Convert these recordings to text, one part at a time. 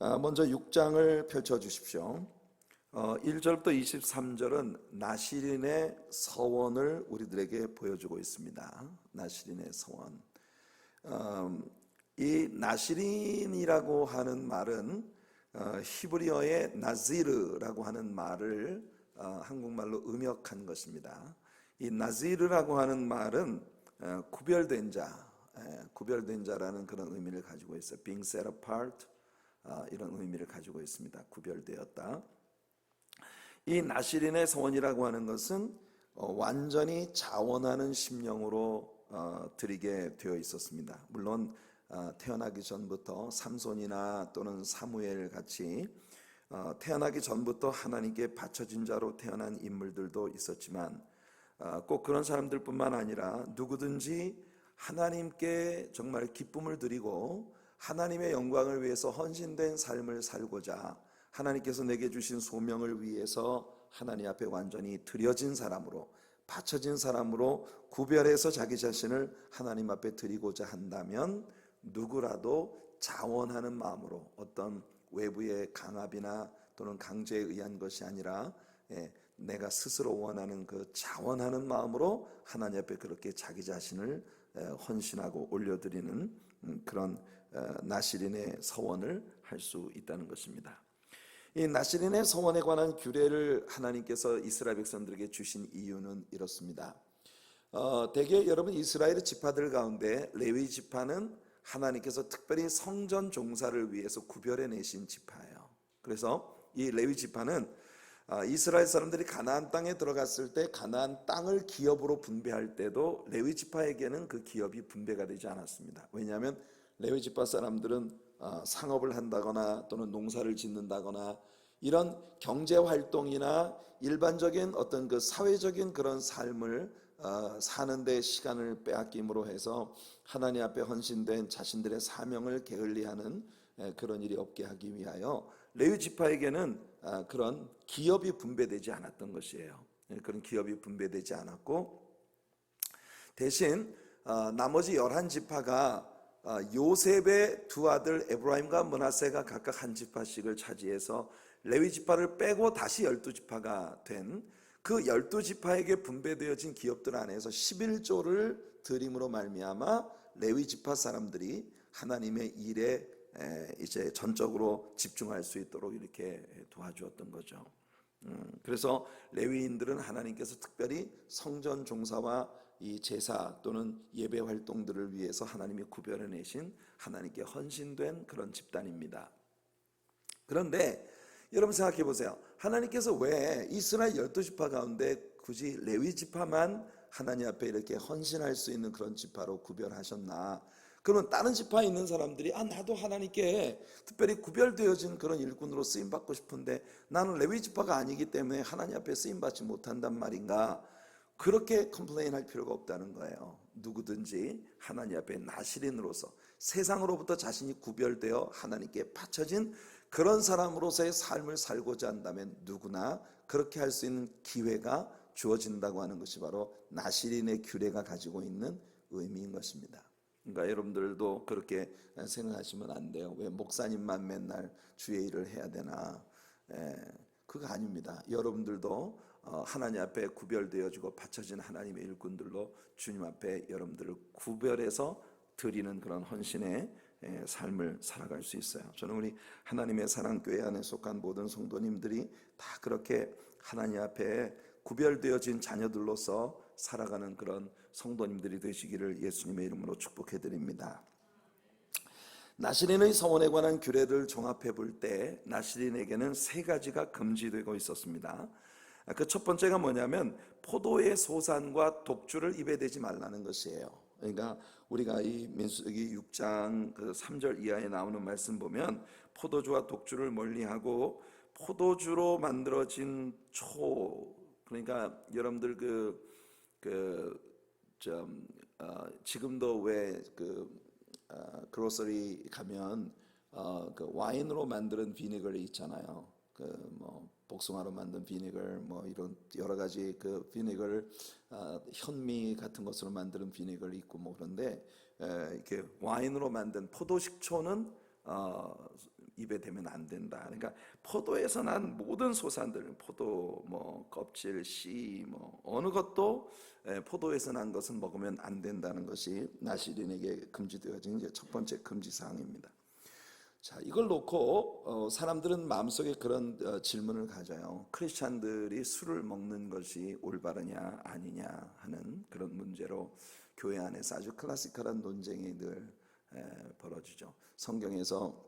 먼저 6장을 펼쳐 주십시오. 1절부터 23절은 나시린의 서원을 우리들에게 보여주고 있습니다. 나시린의 서원. 이 나시린이라고 하는 말은 히브리어의 나지르라고 하는 말을 한국말로 음역한 것입니다. 이 나지르라고 하는 말은 구별된 자, 구별된 자라는 그런 의미를 가지고 있어요. Being set apart, 이런 의미를 가지고 있습니다. 구별되었다. 이 나시린의 서원이라고 하는 것은 완전히 자원하는 심령으로 드리게 되어 있었습니다. 물론 태어나기 전부터 삼손이나 또는 사무엘 같이 태어나기 전부터 하나님께 바쳐진 자로 태어난 인물들도 있었지만 꼭 그런 사람들뿐만 아니라 누구든지 하나님께 정말 기쁨을 드리고 하나님의 영광을 위해서 헌신된 삶을 살고자 하나님께서 내게 주신 소명을 위해서 하나님 앞에 완전히 드려진 사람으로, 바쳐진 사람으로 구별해서 자기 자신을 하나님 앞에 드리고자 한다면 누구라도 자원하는 마음으로, 어떤 외부의 강압이나 또는 강제에 의한 것이 아니라 내가 스스로 원하는 그 자원하는 마음으로 하나님 앞에 그렇게 자기 자신을 헌신하고 올려드리는 그런 나시린의 서원을 할 수 있다는 것입니다. 이 나시린의 서원에 관한 규례를 하나님께서 이스라엘 백성들에게 주신 이유는 이렇습니다. 대개 여러분 이스라엘 지파들 가운데 레위 지파는 하나님께서 특별히 성전 종사를 위해서 구별해 내신 지파예요. 그래서 이 레위 지파는 이스라엘 사람들이 가나안 땅에 들어갔을 때 가나안 땅을 기업으로 분배할 때도 레위 지파에게는 그 기업이 분배가 되지 않았습니다. 왜냐하면 레위 지파 사람들은 상업을 한다거나 또는 농사를 짓는다거나 이런 경제 활동이나 일반적인 어떤 그 사회적인 그런 삶을 사는데 시간을 빼앗김으로 해서 하나님 앞에 헌신된 자신들의 사명을 게을리하는 그런 일이 없게 하기 위하여 레위 지파에게는 그런 기업이 분배되지 않았던 것이에요. 그런 기업이 분배되지 않았고 대신 나머지 11지파가 요셉의 두 아들 에브라임과 므낫세가 각각 한 지파씩을 차지해서 레위 지파를 빼고 다시 12지파가 된 그 12지파에게 분배되어진 기업들 안에서 11조를 드림으로 말미암아 레위 지파 사람들이 하나님의 일에 이제 전적으로 집중할 수 있도록 이렇게 도와주었던 거죠. 그래서 레위인들은 하나님께서 특별히 성전 종사와 이 제사 또는 예배 활동들을 위해서 하나님이 구별해 내신 하나님께 헌신된 그런 집단입니다. 그런데 여러분 생각해 보세요. 하나님께서 왜 이스라엘 12지파 가운데 굳이 레위 지파만 하나님 앞에 이렇게 헌신할 수 있는 그런 지파로 구별하셨나? 그러면 다른 지파에 있는 사람들이 나도 하나님께 특별히 구별되어진 그런 일꾼으로 쓰임받고 싶은데 나는 레위 지파가 아니기 때문에 하나님 앞에 쓰임받지 못한단 말인가? 그렇게 컴플레인할 필요가 없다는 거예요. 누구든지 하나님 앞에 나시린으로서 세상으로부터 자신이 구별되어 하나님께 바쳐진 그런 사람으로서의 삶을 살고자 한다면 누구나 그렇게 할 수 있는 기회가 주어진다고 하는 것이 바로 나시린의 규례가 가지고 있는 의미인 것입니다. 그러니까 여러분들도 그렇게 생각하시면 안 돼요. 왜 목사님만 맨날 주의 일을 해야 되나? 그거 아닙니다. 여러분들도 하나님 앞에 구별되어지고 바쳐진 하나님의 일꾼들로 주님 앞에 여러분들을 구별해서 드리는 그런 헌신의 삶을 살아갈 수 있어요. 저는 우리 하나님의 사랑교회 안에 속한 모든 성도님들이 다 그렇게 하나님 앞에 구별되어진 자녀들로서 살아가는 그런 성도님들이 되시기를 예수님의 이름으로 축복해 드립니다. 나시린의 서원에 관한 규례를 종합해 볼 때 나시린에게는 세 가지가 금지되고 있었습니다. 그 첫 번째가 뭐냐면 포도의 소산과 독주를 입에 대지 말라는 것이에요. 그러니까 우리가 이 민수기 6장 그 3절 이하에 나오는 말씀 보면 포도주와 독주를 멀리하고 포도주로 만들어진 그러니까 여러분들 지금도 왜 그로서리 가면 그 와인으로 만드는 비니거리 있잖아요. 복숭아로 만든 비니거 이런 여러 가지 그 비니거를 현미 같은 것으로 만드는 비니거를 있고 그런데 이렇게 와인으로 만든 포도 식초는 입에 대면 안 된다. 그러니까 포도에서 난 모든 소산들, 포도 뭐 껍질, 씨, 뭐 어느 것도 포도에서 난 것은 먹으면 안 된다는 것이 나시린에게 금지되어진 이제 첫 번째 금지 사항입니다. 자, 이걸 놓고 사람들은 마음속에 그런 질문을 가져요. 크리스찬들이 술을 먹는 것이 올바르냐 아니냐 하는 그런 문제로 교회 안에서 아주 클래시컬한 논쟁이 늘 벌어지죠. 성경에서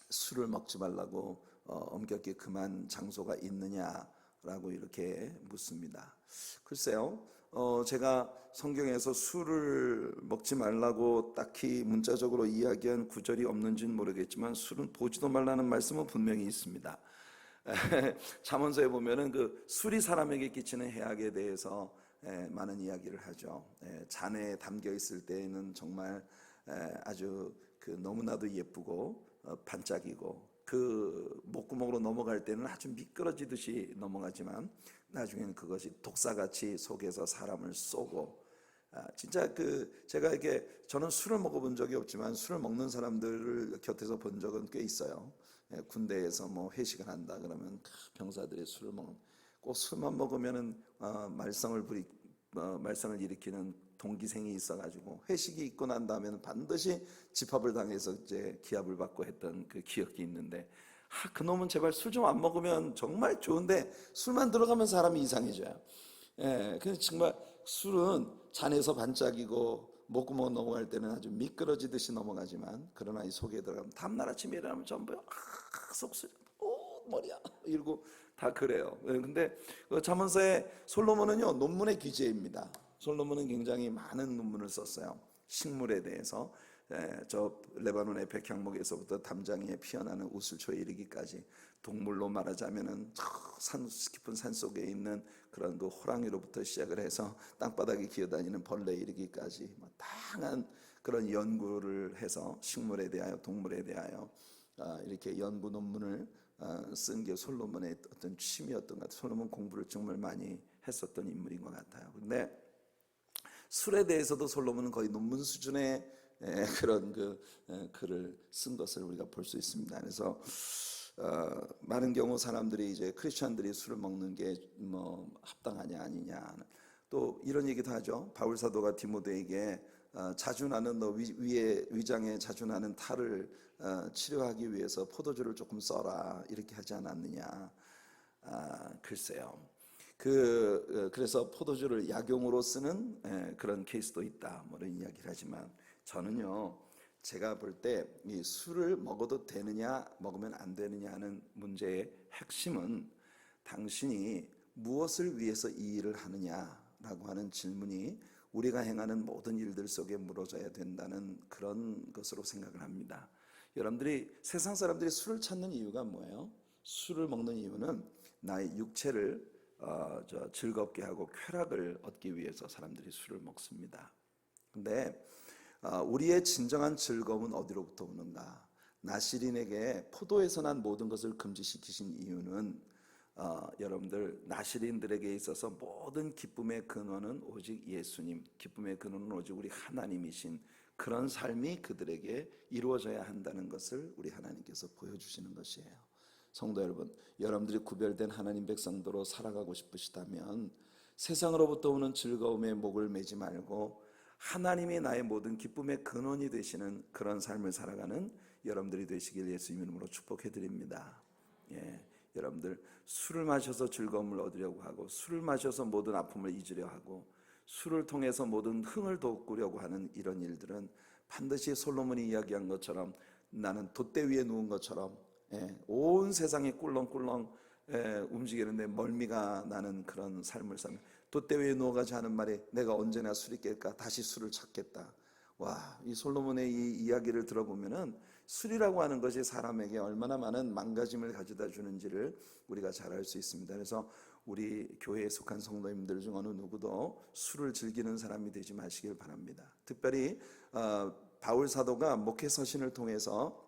술을 먹지 말라고 엄격히 금한 장소가 있느냐라고 이렇게 묻습니다. 글쎄요, 제가 성경에서 술을 먹지 말라고 딱히 문자적으로 이야기한 구절이 없는지는 모르겠지만 술은 보지도 말라는 말씀은 분명히 있습니다. 잠언서에 보면은 그 술이 사람에게 끼치는 해악에 대해서 많은 이야기를 하죠. 잔에 담겨 있을 때에는 정말 아주 그 너무나도 예쁘고 반짝이고 그 목구멍으로 넘어갈 때는 아주 미끄러지듯이 넘어가지만 나중에는 그것이 독사같이 속에서 사람을 쏘고 진짜 그 제가 이게 저는 술을 먹어본 적이 없지만 술을 먹는 사람들을 곁에서 본 적은 꽤 있어요. 군대에서 뭐 회식을 한다 그러면 병사들이 술을 먹는 꼭 술만 먹으면은 말썽을 일으키는 동기생이 있어가지고 회식이 있고 난 다음에는 반드시 집합을 당해서 이제 기합을 받고 했던 그 기억이 있는데 그놈은 제발 술 좀 안 먹으면 정말 좋은데 술만 들어가면 사람이 이상해져요. 그래서 정말 술은 잔에서 반짝이고 목구멍 넘어갈 때는 아주 미끄러지듯이 넘어가지만 그러나 이 속에 들어가면 다음날 아침에 일어나면 전부 속쓰려 머리야 이러고 다 그래요. 근데 잠언서의 솔로몬은요 논문의 기재입니다. 솔로몬은 굉장히 많은 논문을 썼어요. 식물에 대해서 저 레바논의 백향목에서부터 담장 위에 피어나는 우슬초에 이르기까지 동물로 말하자면은 깊은 산 속에 있는 그런 그 호랑이로부터 시작을 해서 땅바닥에 기어다니는 벌레에 이르기까지 다양한 그런 연구를 해서 식물에 대하여 동물에 대하여 이렇게 연구 논문을 쓴 게 솔로몬의 어떤 취미였던 것 같아요. 솔로몬 공부를 정말 많이 했었던 인물인 것 같아요. 근데 술에 대해서도 솔로몬은 거의 논문 수준의 그런 글을 쓴 것을 우리가 볼 수 있습니다. 그래서 많은 경우 사람들이 이제 크리스천들이 술을 먹는 게 뭐 합당하냐 아니냐 또 이런 얘기도 하죠. 바울 사도가 디모데에게 자주 나는 너 위장에 자주 나는 탈을 치료하기 위해서 포도주를 조금 써라 이렇게 하지 않았느냐. 글쎄요. 그래서 포도주를 약용으로 쓰는 그런 케이스도 있다. 뭐 이런 이야기를 하지만 저는요. 제가 볼 때 이 술을 먹어도 되느냐 먹으면 안 되느냐 하는 문제의 핵심은 당신이 무엇을 위해서 이 일을 하느냐라고 하는 질문이 우리가 행하는 모든 일들 속에 물어져야 된다는 그런 것으로 생각을 합니다. 여러분들이 세상 사람들이 술을 찾는 이유가 뭐예요? 술을 먹는 이유는 나의 육체를 즐겁게 하고 쾌락을 얻기 위해서 사람들이 술을 먹습니다. 근데 우리의 진정한 즐거움은 어디로부터 오는가? 나시린에게 포도에서 난 모든 것을 금지시키신 이유는 여러분들 나시린들에게 있어서 모든 기쁨의 근원은 오직 예수님, 기쁨의 근원은 오직 우리 하나님이신 그런 삶이 그들에게 이루어져야 한다는 것을 우리 하나님께서 보여주시는 것이에요. 성도 여러분, 여러분들이 구별된 하나님 백성도로 살아가고 싶으시다면 세상으로부터 오는 즐거움에 목을 매지 말고 하나님이 나의 모든 기쁨의 근원이 되시는 그런 삶을 살아가는 여러분들이 되시길 예수님 이름으로 축복해 드립니다. 여러분들 술을 마셔서 즐거움을 얻으려고 하고 술을 마셔서 모든 아픔을 잊으려 하고 술을 통해서 모든 흥을 돋구려고 하는 이런 일들은 반드시 솔로몬이 이야기한 것처럼 나는 돛대 위에 누운 것처럼 온 세상이 꿀렁꿀렁 움직이는데 멀미가 나는 그런 삶을 사는 돛대 위에 누워가지고 하는 말이 내가 언제나 술이 깰까 다시 술을 찾겠다. 와, 이 솔로몬의 이 이야기를 들어보면은 술이라고 하는 것이 사람에게 얼마나 많은 망가짐을 가져다 주는지를 우리가 잘 알 수 있습니다. 그래서 우리 교회에 속한 성도님들 중 어느 누구도 술을 즐기는 사람이 되지 마시길 바랍니다. 특별히 바울 사도가 목회서신을 통해서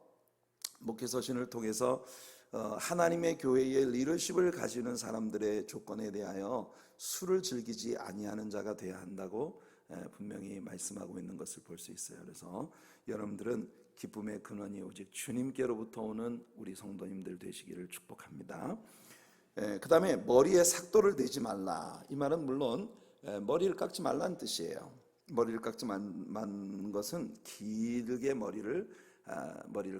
하나님의 교회의 리더십을 가지는 사람들의 조건에 대하여 술을 즐기지 아니하는 자가 되어야 한다고 분명히 말씀하고 있는 것을 볼 수 있어요. 그래서 여러분들은 기쁨의 근원이 오직 주님께로부터 오는 우리 성도님들 되시기를 축복합니다. 그 다음에 머리에 삭도를 대지 말라. 이 말은 물론 머리를 깎지 말라는 뜻이에요. 머리를 깎지 말는 것은 길게 머리를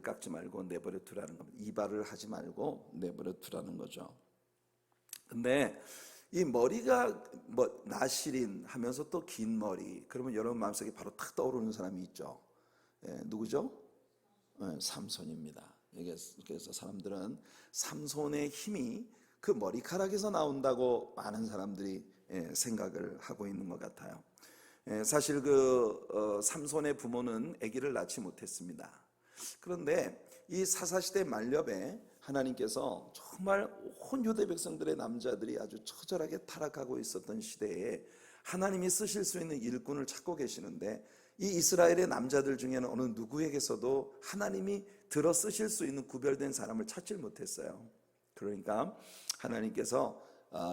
깎지 말고 내버려 두라는 겁니다. 이발을 하지 말고 내버려 두라는 거죠. 근데 이 머리가 나시린 하면서 또 긴 머리, 그러면 여러분 마음속에 바로 탁 떠오르는 사람이 있죠. 누구죠? 삼손입니다. 그래서 사람들은 삼손의 힘이 그 머리카락에서 나온다고 많은 사람들이 생각을 하고 있는 것 같아요. 사실 삼손의 부모는 아기를 낳지 못했습니다. 그런데 이 사사시대 만렵에 하나님께서 정말 온 유대 백성들의 남자들이 아주 처절하게 타락하고 있었던 시대에 하나님이 쓰실 수 있는 일꾼을 찾고 계시는데, 이 이스라엘의 남자들 중에는 어느 누구에게서도 하나님이 들어 쓰실 수 있는 구별된 사람을 찾질 못했어요. 그러니까 하나님께서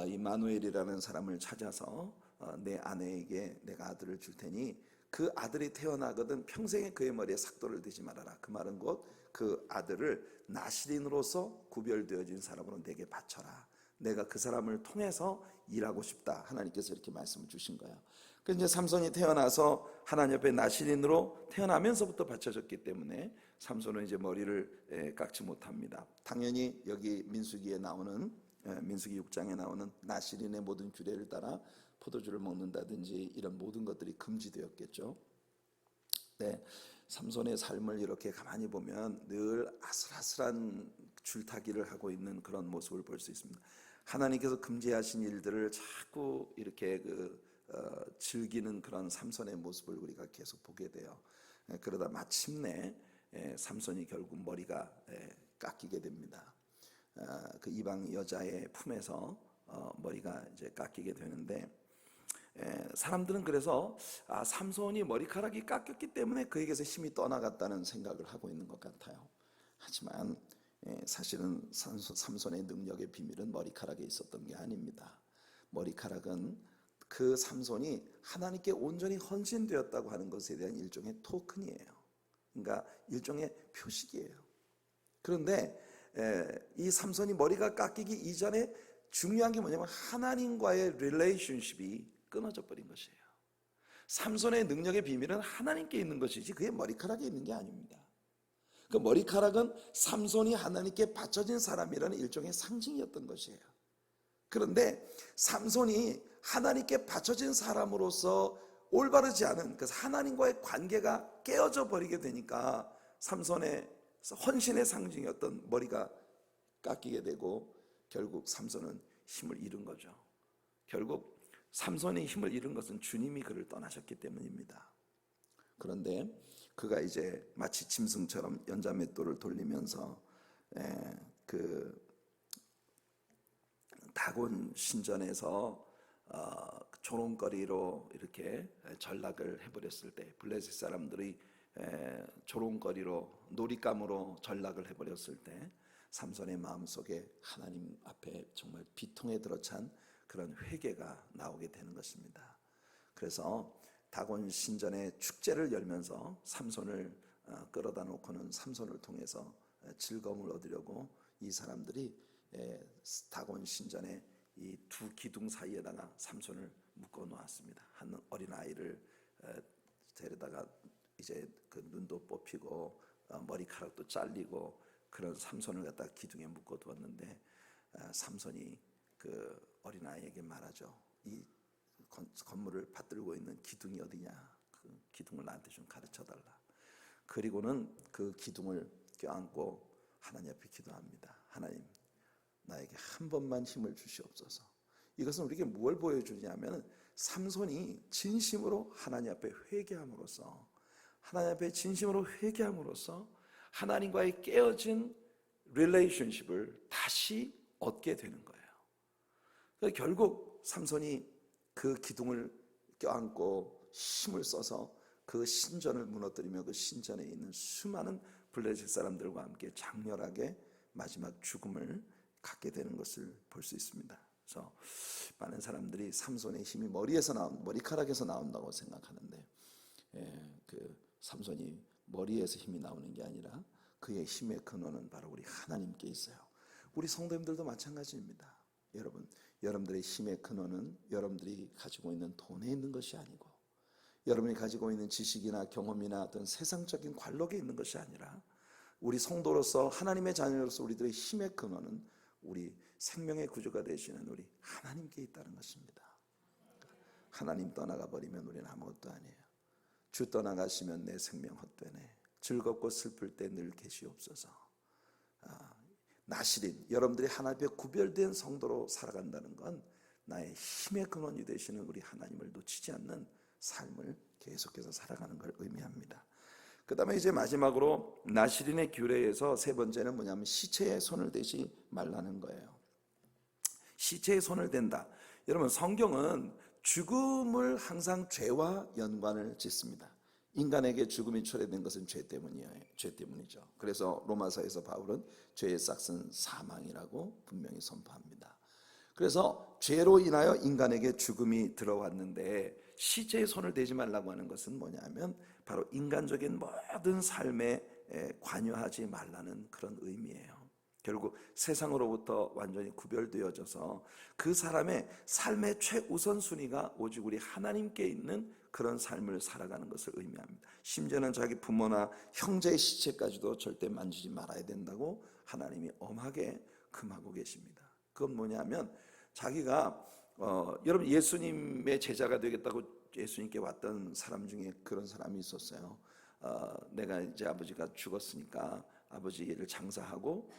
이마누엘이라는 사람을 찾아서 내 아내에게 내가 아들을 줄 테니 그 아들이 태어나거든 평생에 그의 머리에 삭도를 대지 말아라. 그 말은 곧 그 아들을 나시린으로서 구별되어진 사람으로 내게 바쳐라. 내가 그 사람을 통해서 일하고 싶다. 하나님께서 이렇게 말씀을 주신 거예요. 그래서 이제 삼손이 태어나서 하나님 앞에 나시린으로 태어나면서부터 바쳐졌기 때문에 삼손은 이제 머리를 깎지 못합니다. 당연히 여기 민수기에 나오는 민수기 6장에 나오는 나시린의 모든 규례를 따라 포도주를 먹는다든지 이런 모든 것들이 금지되었겠죠. 네, 삼손의 삶을 이렇게 가만히 보면 늘 아슬아슬한 줄타기를 하고 있는 그런 모습을 볼 수 있습니다. 하나님께서 금지하신 일들을 자꾸 이렇게 즐기는 그런 삼손의 모습을 우리가 계속 보게 돼요. 그러다 마침내 삼손이 결국 머리가 깎이게 됩니다. 그 이방 여자의 품에서 머리가 이제 깎이게 되는데, 사람들은 그래서 삼손이 머리카락이 깎였기 때문에 그에게서 힘이 떠나갔다는 생각을 하고 있는 것 같아요. 하지만 사실은 삼손의 능력의 비밀은 머리카락에 있었던 게 아닙니다. 머리카락은 그 삼손이 하나님께 온전히 헌신되었다고 하는 것에 대한 일종의 토큰이에요. 그러니까 일종의 표식이에요. 그런데 이 삼손이 머리가 깎이기 이전에 중요한 게 뭐냐면 하나님과의 릴레이션십이 끊어져 버린 것이에요. 삼손의 능력의 비밀은 하나님께 있는 것이지 그의 머리카락에 있는 게 아닙니다. 그 머리카락은 삼손이 하나님께 바쳐진 사람이라는 일종의 상징이었던 것이에요. 그런데 삼손이 하나님께 바쳐진 사람으로서 올바르지 않은, 그래서 하나님과의 관계가 깨어져 버리게 되니까 삼손의 헌신의 상징이었던 머리가 깎이게 되고 결국 삼손은 힘을 잃은 거죠. 결국 삼손이 힘을 잃은 것은 주님이 그를 떠나셨기 때문입니다. 그런데 그가 이제 마치 짐승처럼 연자맷돌을 돌리면서 그 다곤 신전에서 조롱거리로 이렇게 전락을 해버렸을 때, 블레셋 사람들이 조롱거리로 놀잇감으로 전락을 해버렸을 때 삼손의 마음속에 하나님 앞에 정말 비통에 들어찬 그런 회개가 나오게 되는 것입니다. 그래서 다곤 신전의 축제를 열면서 삼손을 끌어다 놓고는 삼손을 통해서 즐거움을 얻으려고 이 사람들이 다곤 신전의 이 두 기둥 사이에다가 삼손을 묶어 놓았습니다. 한 어린 아이를 데려다가 이제 그 눈도 뽑히고 머리카락도 잘리고 그런 삼손을 갖다 기둥에 묶어 두었는데, 삼손이 그 어린 아이에게 말하죠. 이 건물을 받들고 있는 기둥이 어디냐? 그 기둥을 나한테 좀 가르쳐 달라. 그리고는 그 기둥을 껴안고 하나님 앞에 기도합니다. 하나님, 나에게 한 번만 힘을 주시옵소서. 이것은 우리에게 뭘 보여주냐면 삼손이 진심으로 하나님 앞에 회개함으로써, 하나님 앞에 진심으로 회개함으로써 하나님과의 깨어진 릴레이션십을 다시 얻게 되는 거예요. 결국 삼손이 그 기둥을 껴안고 힘을 써서 그 신전을 무너뜨리며 그 신전에 있는 수많은 블레셋 사람들과 함께 장렬하게 마지막 죽음을 갖게 되는 것을 볼 수 있습니다. 그래서 많은 사람들이 삼손의 힘이 머리카락에서 나온다고 생각하는데, 그 삼손이 머리에서 힘이 나오는 게 아니라 그의 힘의 근원은 바로 우리 하나님께 있어요. 우리 성도님들도 마찬가지입니다. 여러분들의 힘의 근원은 여러분들이 가지고 있는 돈에 있는 것이 아니고, 여러분이 가지고 있는 지식이나 경험이나 어떤 세상적인 관록에 있는 것이 아니라, 우리 성도로서 하나님의 자녀로서 우리들의 힘의 근원은 우리 생명의 구주가 되시는 우리 하나님께 있다는 것입니다. 하나님 떠나가 버리면 우리는 아무것도 아니에요. 주 떠나가시면 내 생명 헛되네. 즐겁고 슬플 때 늘 계시옵소서. 나시린, 여러분들이 하나 앞에 구별된 성도로 살아간다는 건 나의 힘의 근원이 되시는 우리 하나님을 놓치지 않는 삶을 계속해서 살아가는 걸 의미합니다. 그 다음에 이제 마지막으로 나시린의 규례에서 세 번째는 뭐냐면 시체에 손을 대지 말라는 거예요. 시체에 손을 댄다. 여러분, 성경은 죽음을 항상 죄와 연관을 짓습니다. 인간에게 죽음이 초래된 것은 죄 때문이죠. 그래서 로마서에서 바울은 죄의 싹은 사망이라고 분명히 선포합니다. 그래서 죄로 인하여 인간에게 죽음이 들어왔는데, 시체에 손을 대지 말라고 하는 것은 뭐냐면 바로 인간적인 모든 삶에 관여하지 말라는 그런 의미예요. 결국 세상으로부터 완전히 구별되어져서 그 사람의 삶의 최우선순위가 오직 우리 하나님께 있는 그런 삶을 살아가는 것을 의미합니다. 심지어는 자기 부모나 형제의 시체까지도 절대 만지지 말아야 된다고 하나님이 엄하게 금하고 계십니다. 그건 뭐냐면 자기가 여러분, 예수님의 제자가 되겠다고 예수님께 왔던 사람 중에 그런 사람이 있었어요. 내가 이제 아버지가 죽었으니까 아버지를 장사하고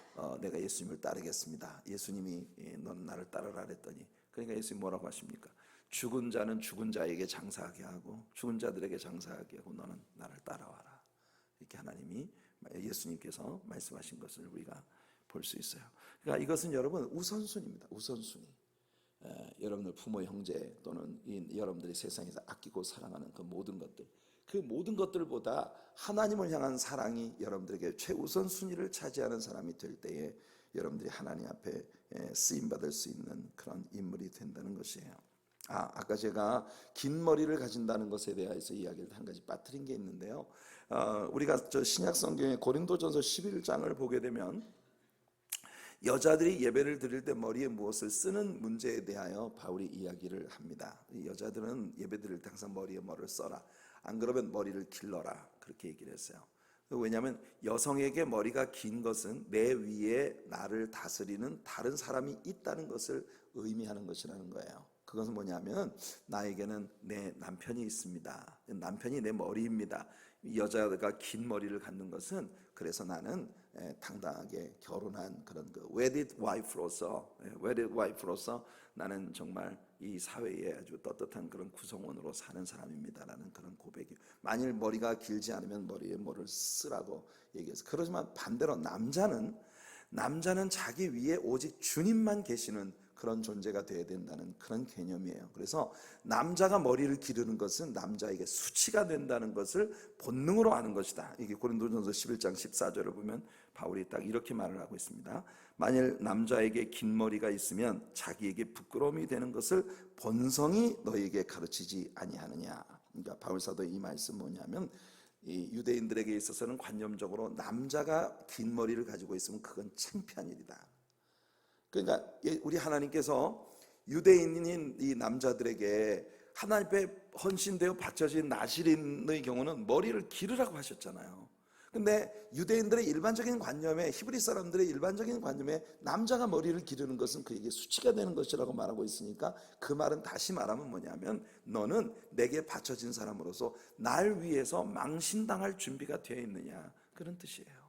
내가 예수님을 따르겠습니다. 예수님이 넌 나를 따르라 그랬더니, 그러니까 예수님 뭐라고 하십니까? 죽은 자는 죽은 자에게 장사하게 하고 죽은 자들에게 장사하게 하고 너는 나를 따라와라. 이렇게 하나님이, 예수님께서 말씀하신 것을 우리가 볼 수 있어요. 그러니까 이것은 여러분 우선순위입니다. 우선순위. 여러분들 부모, 형제 또는 여러분들이 세상에서 아끼고 사랑하는 그 모든 것들, 그 모든 것들보다 하나님을 향한 사랑이 여러분들에게 최우선 순위를 차지하는 사람이 될 때에 여러분들이 하나님 앞에 쓰임받을 수 있는 그런 인물이 된다는 것이에요. 아까 제가 긴 머리를 가진다는 것에 대해서 이야기를 한 가지 빠뜨린 게 있는데요. 우리가 저 신약 성경의 고린도전서 11장을 보게 되면 여자들이 예배를 드릴 때 머리에 무엇을 쓰는 문제에 대하여 바울이 이야기를 합니다. 여자들은 예배 드릴 때 항상 머리에 뭐를 써라, 안 그러면 머리를 길러라, 그렇게 얘기를 했어요. 왜냐하면 여성에게 머리가 긴 것은 내 위에 나를 다스리는 다른 사람이 있다는 것을 의미하는 것이라는 거예요. 그것은 뭐냐면 나에게는 내 남편이 있습니다. 남편이 내 머리입니다. 여자가 긴 머리를 갖는 것은 그래서 나는 당당하게 결혼한 그런 그 wedded wife로서 나는 정말 이 사회에 아주 떳떳한 그런 구성원으로 사는 사람입니다라는 그런 고백이, 만일 머리가 길지 않으면 머리에 뭐를 쓰라고 얘기해서, 그렇지만 반대로 남자는 자기 위에 오직 주님만 계시는 그런 존재가 되어야 된다는 그런 개념이에요. 그래서 남자가 머리를 기르는 것은 남자에게 수치가 된다는 것을 본능으로 아는 것이다. 이게 고린도전서 11장 14절을 보면 바울이 딱 이렇게 말을 하고 있습니다. 만일 남자에게 긴 머리가 있으면 자기에게 부끄러움이 되는 것을 본성이 너에게 가르치지 아니하느냐. 그러니까 바울 사도의 이 말씀 뭐냐면, 이 유대인들에게 있어서는 관념적으로 남자가 긴 머리를 가지고 있으면 그건 창피한 일이다. 그러니까 우리 하나님께서 유대인인 이 남자들에게 하나님 앞에 헌신되어 바쳐진 나시린의 경우는 머리를 기르라고 하셨잖아요. 근데 유대인들의 일반적인 관념에, 히브리 사람들의 일반적인 관념에 남자가 머리를 기르는 것은 그에게 수치가 되는 것이라고 말하고 있으니까, 그 말은 다시 말하면 뭐냐면 너는 내게 바쳐진 사람으로서 날 위해서 망신당할 준비가 되어 있느냐, 그런 뜻이에요.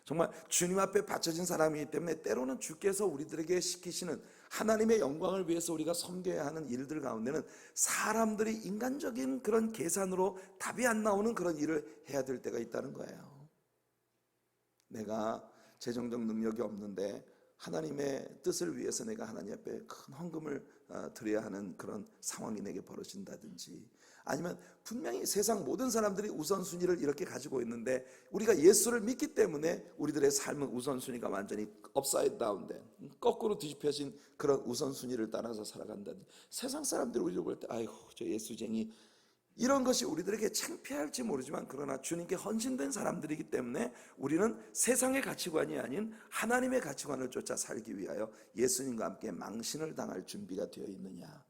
정말 주님 앞에 바쳐진 사람이기 때문에 때로는 주께서 우리들에게 시키시는 하나님의 영광을 위해서 우리가 섬겨야 하는 일들 가운데는 사람들이 인간적인 그런 계산으로 답이 안 나오는 그런 일을 해야 될 때가 있다는 거예요. 내가 재정적 능력이 없는데 하나님의 뜻을 위해서 내가 하나님 앞에 큰 헌금을 드려야 하는 그런 상황이 내게 벌어진다든지, 아니면 분명히 세상 모든 사람들이 우선순위를 이렇게 가지고 있는데 우리가 예수를 믿기 때문에 우리들의 삶은 우선순위가 완전히 업사이드 다운된, 거꾸로 뒤집혀진 그런 우선순위를 따라서 살아간다든지, 세상 사람들이 우리를 볼 때 아이고 저 예수쟁이 이런 것이 우리들에게 창피할지 모르지만 그러나 주님께 헌신된 사람들이기 때문에 우리는 세상의 가치관이 아닌 하나님의 가치관을 쫓아 살기 위하여 예수님과 함께 망신을 당할 준비가 되어 있느냐.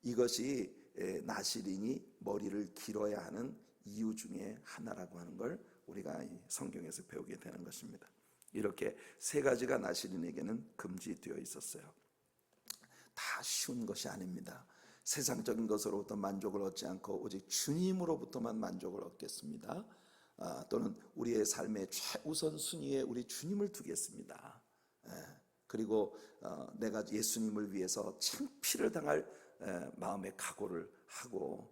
이것이 나시린이 머리를 길어야 하는 이유 중에 하나라고 하는 걸 우리가 성경에서 배우게 되는 것입니다. 이렇게 세 가지가 나시린에게는 금지되어 있었어요. 다 쉬운 것이 아닙니다. 세상적인 것으로부터 만족을 얻지 않고 오직 주님으로부터만 만족을 얻겠습니다. 또는 우리의 삶의 최우선 순위에 우리 주님을 두겠습니다. 그리고 내가 예수님을 위해서 창피를 당할 마음의 각오를 하고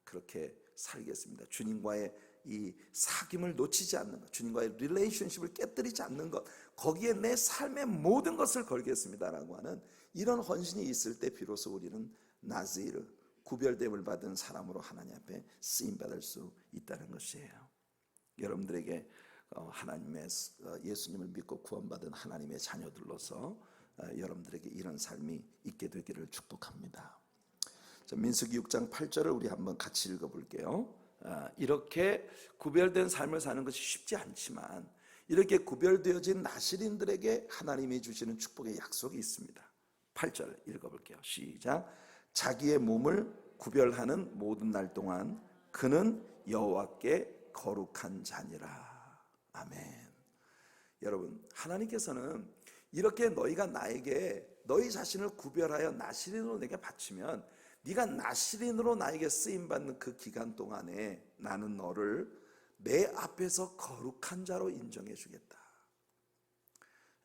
그렇게 살겠습니다. 주님과의 이 사귐을 놓치지 않는 것, 주님과의 릴레이션십을 깨뜨리지 않는 것, 거기에 내 삶의 모든 것을 걸겠습니다라고 하는 이런 헌신이 있을 때 비로소 우리는 나즈이르, 구별됨을 받은 사람으로 하나님 앞에 쓰임받을 수 있다는 것이에요. 여러분들에게 하나님의 예수님을 믿고 구원받은 하나님의 자녀들로서 여러분들에게 이런 삶이 있게 되기를 축복합니다. 자, 민수기 6장 8절을 우리 한번 같이 읽어볼게요. 이렇게 구별된 삶을 사는 것이 쉽지 않지만 이렇게 구별되어진 나시린들에게 하나님이 주시는 축복의 약속이 있습니다. 8절 읽어볼게요. 시작. 자기의 몸을 구별하는 모든 날 동안 그는 여호와께 거룩한 자니라. 아멘. 여러분, 하나님께서는 이렇게 너희가 나에게 너희 자신을 구별하여 나시린으로 내게 바치면 네가 나시린으로 나에게 쓰임받는 그 기간 동안에 나는 너를 내 앞에서 거룩한 자로 인정해 주겠다.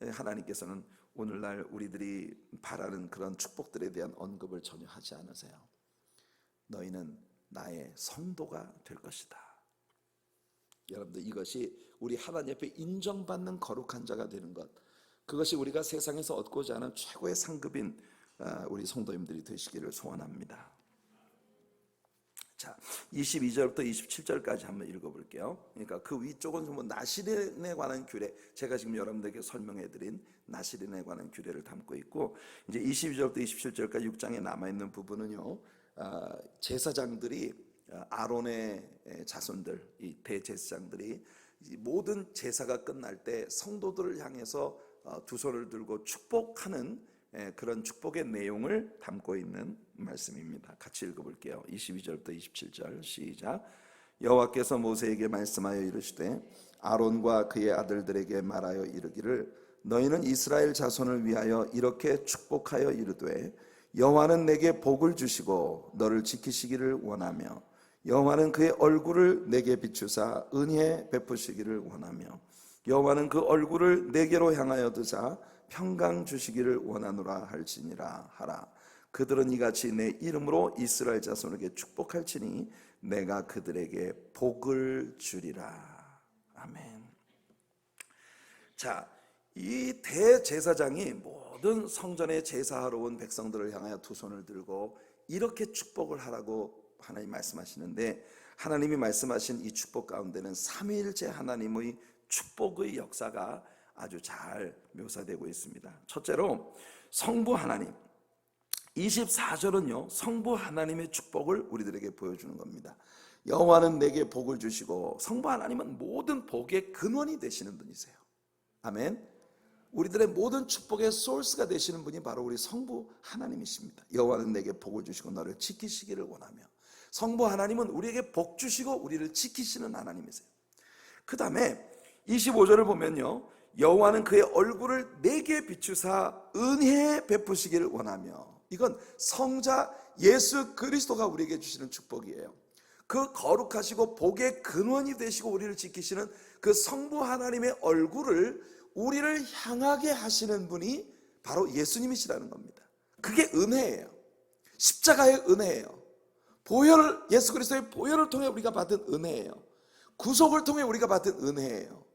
하나님께서는 오늘날 우리들이 바라는 그런 축복들에 대한 언급을 전혀 하지 않으세요. 너희는 나의 성도가 될 것이다. 여러분들, 이것이 우리 하나님 앞에 인정받는 거룩한 자가 되는 것, 그것이 우리가 세상에서 얻고자 하는 최고의 상급인 우리 성도님들이 되시기를 소원합니다. 자, 22절부터 27절까지 한번 읽어볼게요. 그러니까 그 위쪽은 뭐 나시린에 관한 규례, 제가 지금 여러분들에게 설명해드린 나시린에 관한 규례를 담고 있고, 이제 22절부터 27절까지 6장에 남아있는 부분은요, 제사장들이 아론의 자손들, 이 대제사장들이 모든 제사가 끝날 때 성도들을 향해서 두 손을 들고 축복하는 그런 축복의 내용을 담고 있는 말씀입니다. 같이 읽어볼게요. 22절부터 27절 시작. 여호와께서 모세에게 말씀하여 이르시되 아론과 그의 아들들에게 말하여 이르기를 너희는 이스라엘 자손을 위하여 이렇게 축복하여 이르되 여호와는 내게 복을 주시고 너를 지키시기를 원하며 여호와는 그의 얼굴을 내게 비추사 은혜 베푸시기를 원하며 여호와는 그 얼굴을 내게로 향하여 드사 평강 주시기를 원하노라 할지니라 하라. 그들은 이같이 내 이름으로 이스라엘 자손에게 축복할지니 내가 그들에게 복을 주리라. 아멘. 자, 이 대제사장이 모든 성전에 제사하러 온 백성들을 향하여 두 손을 들고 이렇게 축복을 하라고 하나님 말씀하시는데, 하나님이 말씀하신 이 축복 가운데는 삼위일체 하나님의 축복의 역사가 아주 잘 묘사되고 있습니다. 첫째로 성부 하나님, 24절은요 성부 하나님의 축복을 우리들에게 보여주는 겁니다. 여호와는 내게 복을 주시고, 성부 하나님은 모든 복의 근원이 되시는 분이세요. 아멘. 우리들의 모든 축복의 소스가 되시는 분이 바로 우리 성부 하나님이십니다. 여호와는 내게 복을 주시고 너를 지키시기를 원하며, 성부 하나님은 우리에게 복 주시고 우리를 지키시는 하나님이세요. 그 다음에 25절을 보면요, 여호와는 그의 얼굴을 내게 비추사 은혜 베푸시기를 원하며, 이건 성자 예수 그리스도가 우리에게 주시는 축복이에요. 그 거룩하시고 복의 근원이 되시고 우리를 지키시는 그 성부 하나님의 얼굴을 우리를 향하게 하시는 분이 바로 예수님이시라는 겁니다. 그게 은혜예요. 십자가의 은혜예요. 보혈을, 예수 그리스도의 보혈을 통해 우리가 받은 은혜예요. 구속을 통해 우리가 받은 은혜예요.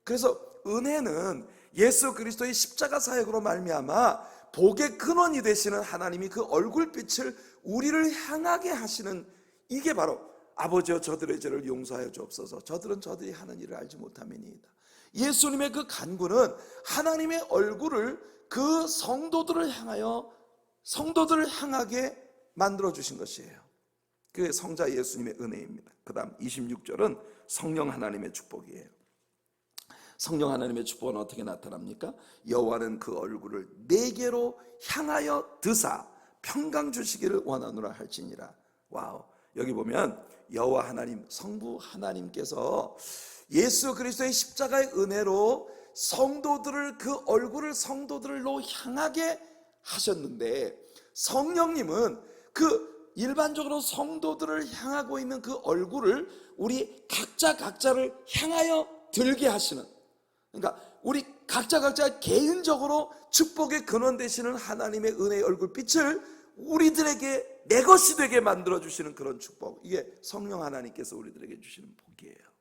그래서 은혜는 예수 그리스도의 십자가 사역으로 말미암아 복의 근원이 되시는 하나님이 그 얼굴빛을 우리를 향하게 하시는, 이게 바로 아버지여 저들의 죄를 용서하여 주옵소서 저들은 저들이 하는 일을 알지 못함이니이다. 예수님의 그 간구는 하나님의 얼굴을 그 성도들을 향하게 만들어 주신 것이에요. 그게 성자 예수님의 은혜입니다. 그 다음 26절은 성령 하나님의 축복이에요. 성령 하나님의 축복은 어떻게 나타납니까? 여호와는 그 얼굴을 내게로 향하여 드사 평강 주시기를 원하노라 할지니라. 와우. 여기 보면 여호와 하나님, 성부 하나님께서 예수 그리스도의 십자가의 은혜로 성도들을, 그 얼굴을 성도들로 향하게 하셨는데, 성령님은 그 일반적으로 성도들을 향하고 있는 그 얼굴을 우리 각자를 향하여 들게 하시는, 그러니까 우리 각자 개인적으로 축복의 근원 되시는 하나님의 은혜의 얼굴빛을 우리들에게 내 것이 되게 만들어주시는 그런 축복, 이게 성령 하나님께서 우리들에게 주시는 복이에요.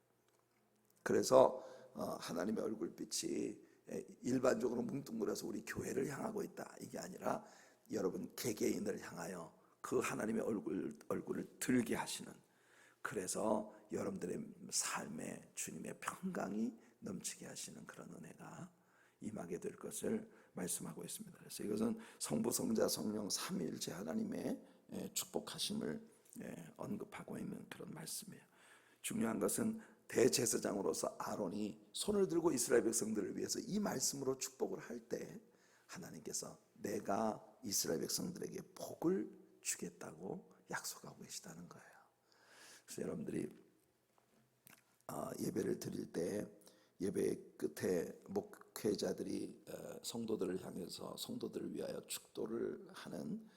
그래서 하나님의 얼굴빛이 일반적으로 뭉뚱그려서 우리 교회를 향하고 있다, 이게 아니라 여러분 개개인을 향하여 그 하나님의 얼굴을 들게 하시는, 그래서 여러분들의 삶에 주님의 평강이 넘치게 하시는 그런 은혜가 임하게 될 것을 말씀하고 있습니다. 그래서 이것은 성부, 성자, 성령 삼위일체 하나님의 축복하심을 언급하고 있는 그런 말씀이에요. 중요한 것은 대제사장으로서 아론이 손을 들고 이스라엘 백성들을 위해서 이 말씀으로 축복을 할 때 하나님께서 내가 이스라엘 백성들에게 복을 주겠다고 약속하고 계시다는 거예요. 그래서 여러분들이 예배를 드릴 때 예배 끝에 목회자들이 성도들을 향해서 성도들을 위하여 축도를 하는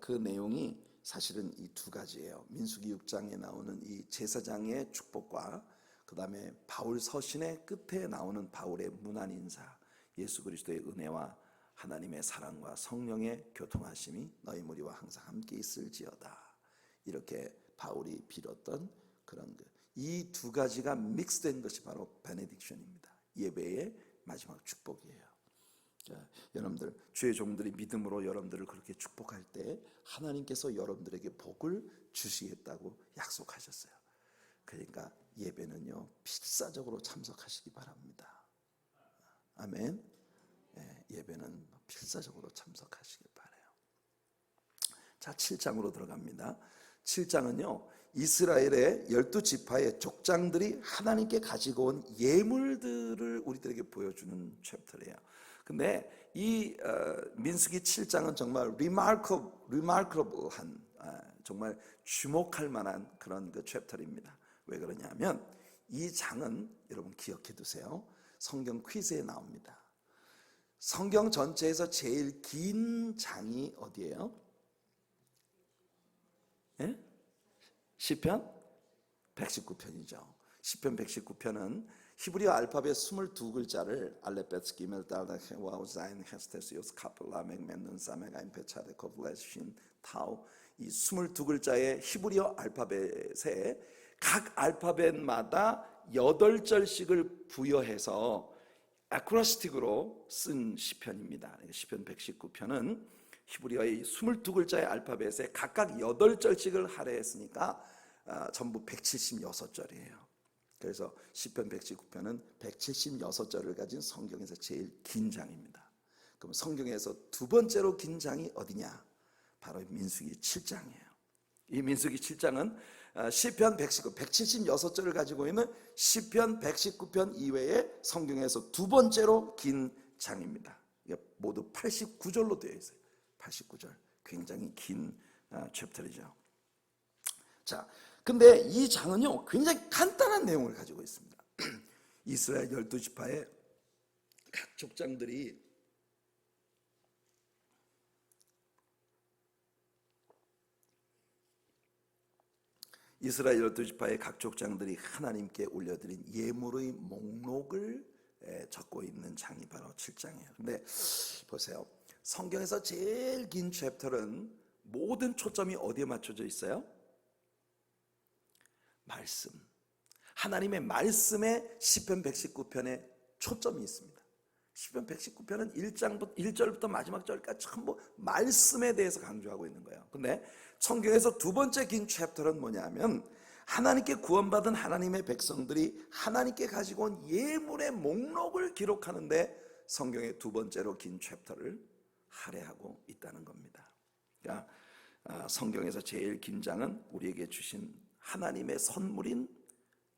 그 내용이 사실은 이 두 가지예요. 민수기 6장에 나오는 이 제사장의 축복과 그 다음에 바울 서신의 끝에 나오는 바울의 문안 인사, 예수 그리스도의 은혜와 하나님의 사랑과 성령의 교통하심이 너희 무리와 항상 함께 있을지어다, 이렇게 바울이 빌었던 그런 이 두 가지가 믹스된 것이 바로 베네딕션입니다. 예배의 마지막 축복이에요. 자, 여러분들 주의 종들이 믿음으로 여러분들을 그렇게 축복할 때 하나님께서 여러분들에게 복을 주시겠다고 약속하셨어요. 그러니까 예배는요 필사적으로 참석하시기 바랍니다. 아멘. 예배는 필사적으로 참석하시기 바라요. 자, 7장으로 들어갑니다. 7장은요 이스라엘의 12지파의 족장들이 하나님께 가지고 온 예물들을 우리들에게 보여주는 챕터예요. 근데 이 민수기 7장은 정말 remarkable한, 정말 주목할 만한 그런 그 챕터입니다. 왜 그러냐면 이 장은 여러분 기억해 두세요. 성경 퀴즈에 나옵니다. 성경 전체에서 제일 긴 장이 어디예요? 예? 시편 119편이죠. 시편 119편은 히브리어 알파벳 22글자를 알레벳 기멜 달다 와우 자인 헤스테스 요스 카플 라멕 멘눈 사메 가인 페차데 코블레신 타우, 이 22글자의 히브리어 알파벳에 각 알파벳마다 8절씩을 부여해서 아크로스틱으로 쓴 시편입니다. 시편 119편은 히브리어의 22글자의 알파벳에 각각 8절씩을 할애했으니까 전부 176절이에요. 그래서 시편 119편은 176절을 가진 성경에서 제일 긴 장입니다. 그럼 성경에서 두 번째로 긴 장이 어디냐? 바로 민수기 7장이에요. 이 민수기 7장은 시편 176절을 가지고 있는 시편 119편 이외에 성경에서 두 번째로 긴 장입니다. 모두 89절로 되어 있어요. 89절, 굉장히 긴 챕터이죠. 자, 근데 이 장은요 굉장히 간단한 내용을 가지고 있습니다. 이스라엘 12지파의 각 족장들이 하나님께 올려드린 예물의 목록을 적고 있는 장이 바로 7장이에요. 근데 보세요, 성경에서 제일 긴 챕터는 모든 초점이 어디에 맞춰져 있어요? 말씀, 하나님의 말씀에 시편 119편에 초점이 있습니다. 시편 119편은 1절부터 마지막 절까지 전부 말씀에 대해서 강조하고 있는 거예요. 근데 성경에서 두 번째 긴 챕터는 뭐냐면 하나님께 구원받은 하나님의 백성들이 하나님께 가지고 온 예물의 목록을 기록하는데 성경의 두 번째로 긴 챕터를 할애하고 있다는 겁니다. 그러니까 성경에서 제일 긴장은 우리에게 주신 하나님의 선물인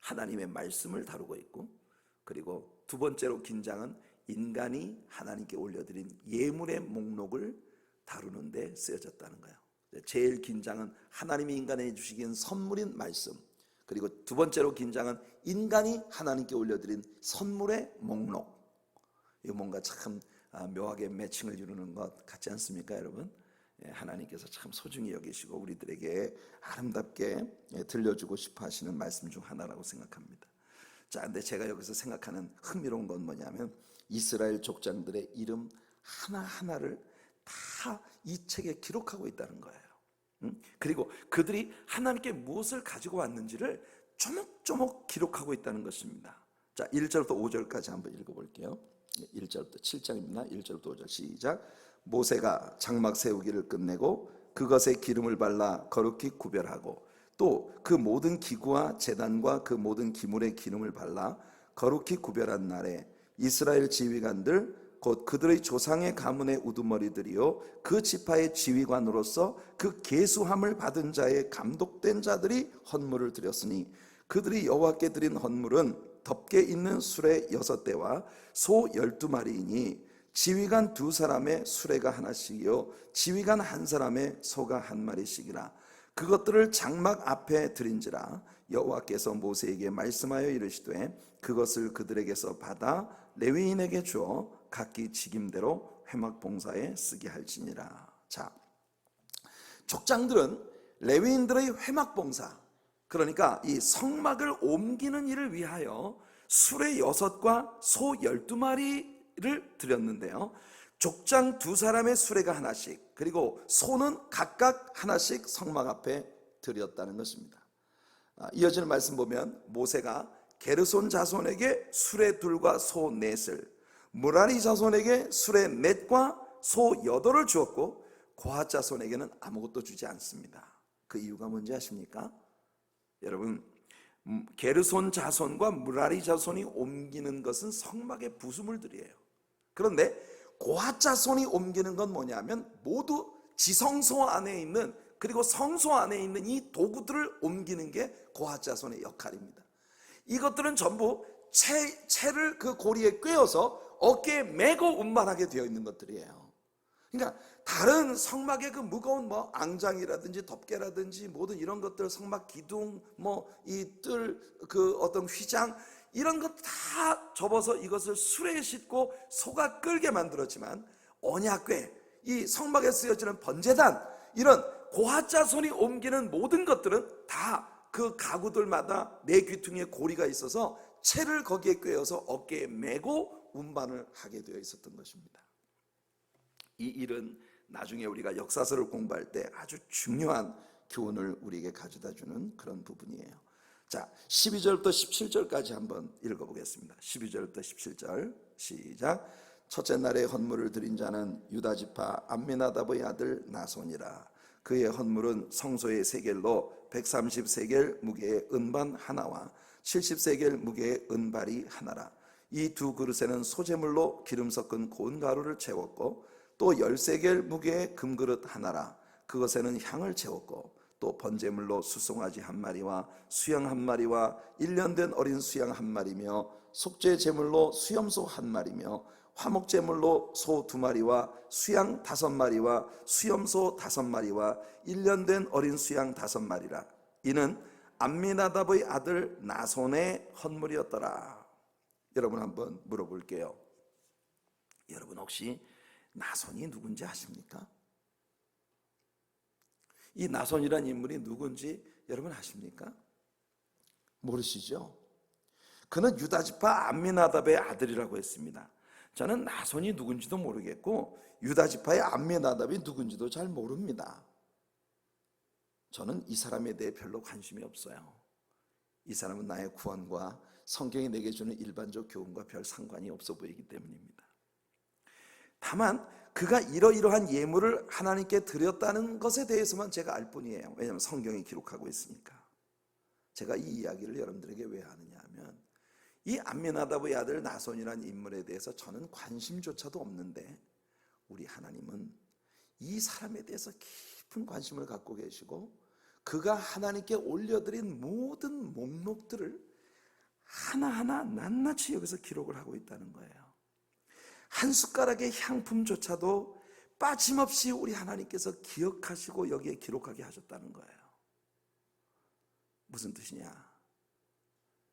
하나님의 말씀을 다루고 있고, 그리고 두 번째로 긴장은 인간이 하나님께 올려드린 예물의 목록을 다루는 데 쓰여졌다는 거예요. 제일 긴장은 하나님이 인간에게 주시긴 선물인 말씀, 그리고 두 번째로 긴장은 인간이 하나님께 올려드린 선물의 목록. 이거 뭔가 참 묘하게 매칭을 이루는 것 같지 않습니까, 여러분? 하나님께서 참 소중히 여기시고 우리들에게 아름답게 들려주고 싶어 하시는 말씀 중 하나라고 생각합니다. 자, 근데 제가 여기서 생각하는 흥미로운 건 뭐냐면, 이스라엘 족장들의 이름 하나하나를 다 이 책에 기록하고 있다는 거예요. 그리고 그들이 하나님께 무엇을 가지고 왔는지를 조목조목 기록하고 있다는 것입니다. 자, 1절부터 5절까지 한번 읽어볼게요. 1절부터 7장입니다. 1절부터 5절 시작. 모세가 장막 세우기를 끝내고 그것에 기름을 발라 거룩히 구별하고, 또 그 모든 기구와 제단과 그 모든 기물에 기름을 발라 거룩히 구별한 날에 이스라엘 지휘관들 곧 그들의 조상의 가문의 우두머리들이요 그 지파의 지휘관으로서 그 계수함을 받은 자의 감독된 자들이 헌물을 드렸으니, 그들이 여호와께 드린 헌물은 덮개 있는 수레 6대와 소 12마리이니 지휘관 2사람의 수레가 하나씩이요 지휘관 1사람의 소가 1마리씩이라. 그것들을 장막 앞에 드린지라. 여호와께서 모세에게 말씀하여 이르시되 그것을 그들에게서 받아 레위인에게 주어 각기 직임대로 회막 봉사에 쓰게 할지니라. 자, 족장들은 레위인들의 회막 봉사, 그러니까 이 성막을 옮기는 일을 위하여 수레 6과 소 12마리를 드렸는데요, 족장 2사람의 수레가 하나씩, 그리고 소는 각각 하나씩 성막 앞에 드렸다는 것입니다. 이어지는 말씀 보면 모세가 게르손 자손에게 수레 2과 소 4을, 무라리 자손에게 수레 4과 소 8을 주었고 고핫 자손에게는 아무것도 주지 않습니다. 그 이유가 뭔지 아십니까? 여러분, 게르손 자손과 무라리 자손이 옮기는 것은 성막의 부수물들이에요. 그런데 고핫 자손이 옮기는 건 뭐냐면 모두 지성소 안에 있는, 그리고 성소 안에 있는 이 도구들을 옮기는 게 고핫 자손의 역할입니다. 이것들은 전부 채를 그 고리에 꿰어서 어깨에 메고 운반하게 되어 있는 것들이에요. 그러니까 다른 성막의 그 무거운 앙장이라든지 덮개라든지 모든 이런 것들, 성막 기둥, 이 뜰, 그 어떤 휘장, 이런 것 다 접어서 이것을 수레에 싣고 소가 끌게 만들었지만, 언약궤, 이 성막에 쓰여지는 번제단, 이런 고핫 자손이 옮기는 모든 것들은 다 그 가구들마다 네 귀퉁이에 고리가 있어서 채를 거기에 꿰어서 어깨에 메고 운반을 하게 되어 있었던 것입니다. 이 일은 나중에 우리가 역사서를 공부할 때 아주 중요한 교훈을 우리에게 가져다주는 그런 부분이에요. 자, 12절부터 17절까지 한번 읽어보겠습니다. 12절부터 17절 시작. 첫째 날에 헌물을 드린 자는 유다지파 암미나답의 아들 나손이라. 그의 헌물은 성소의 세겔로 130세겔 무게의 은반 하나와 70세겔 무게의 은발이 하나라. 이 두 그릇에는 소재물로 기름 섞은 고운 가루를 채웠고, 또 10세겔 무게의 금그릇 하나라. 그것에는 향을 채웠고, 또 번제물로 수송아지 1마리와 수양 1마리와 1년 된 어린 수양 1마리며, 속죄 제물로 수염소 1마리며, 화목제물로 소 2마리와 수양 5마리와 수염소 5마리와 1년 된 어린 수양 5마리라. 이는 암미나답의 아들 나손의 헌물이었더라. 여러분, 한번 물어볼게요. 여러분, 혹시 나손이 누군지 아십니까? 이 나손이란 인물이 누군지 여러분 아십니까? 모르시죠? 그는 유다지파 암미나답의 아들이라고 했습니다. 저는 나손이 누군지도 모르겠고 유다지파의 암미나답이 누군지도 잘 모릅니다. 저는 이 사람에 대해 별로 관심이 없어요. 이 사람은 나의 구원과 성경이 내게 주는 일반적 교훈과 별 상관이 없어 보이기 때문입니다. 다만 그가 이러이러한 예물을 하나님께 드렸다는 것에 대해서만 제가 알 뿐이에요. 왜냐하면 성경이 기록하고 있으니까. 제가 이 이야기를 여러분들에게 왜 하느냐 하면, 이 암미나답의 아들 나손이라는 인물에 대해서 저는 관심조차도 없는데, 우리 하나님은 이 사람에 대해서 깊은 관심을 갖고 계시고 그가 하나님께 올려드린 모든 목록들을 하나하나 낱낱이 여기서 기록을 하고 있다는 거예요. 한 숟가락의 향품조차도 빠짐없이 우리 하나님께서 기억하시고 여기에 기록하게 하셨다는 거예요. 무슨 뜻이냐?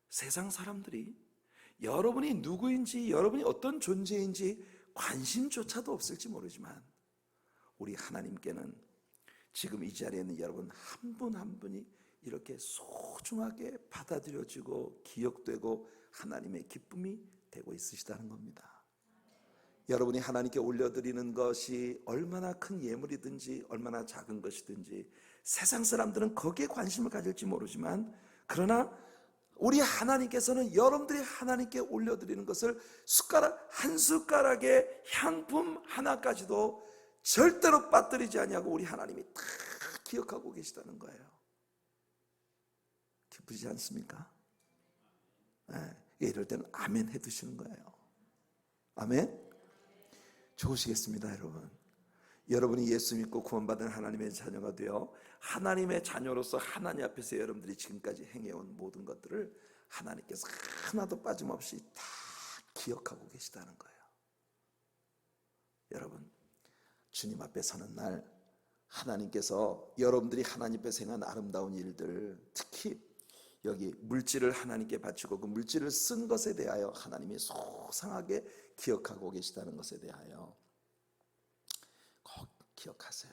세상 사람들이 여러분이 누구인지, 여러분이 어떤 존재인지 관심조차도 없을지 모르지만 우리 하나님께는 지금 이 자리에 있는 여러분 한 분 한 분이 이렇게 소중하게 받아들여지고 기억되고 하나님의 기쁨이 되고 있으시다는 겁니다. 여러분이 하나님께 올려드리는 것이 얼마나 큰 예물이든지 얼마나 작은 것이든지 세상 사람들은 거기에 관심을 가질지 모르지만 그러나 우리 하나님께서는 여러분들이 하나님께 올려드리는 것을 숟가락 한 숟가락의 향품 하나까지도 절대로 빠뜨리지 아니하고 우리 하나님이 다 기억하고 계시다는 거예요. 기쁘지 않습니까? 네, 이럴 때는 아멘 해두시는 거예요. 아멘? 좋으시겠습니다, 여러분. 여러분이 예수 믿고 구원받은 하나님의 자녀가 되어 하나님의 자녀로서 하나님 앞에서 여러분들이 지금까지 행해온 모든 것들을 하나님께서 하나도 빠짐없이 다 기억하고 계시다는 거예요. 여러분, 주님 앞에 서는 날 하나님께서 여러분들이 하나님 앞에서 행한 아름다운 일들, 특히 여기 물질을 하나님께 바치고 그 물질을 쓴 것에 대하여 하나님이 소상하게 기억하고 계시다는 것에 대하여 꼭 기억하세요.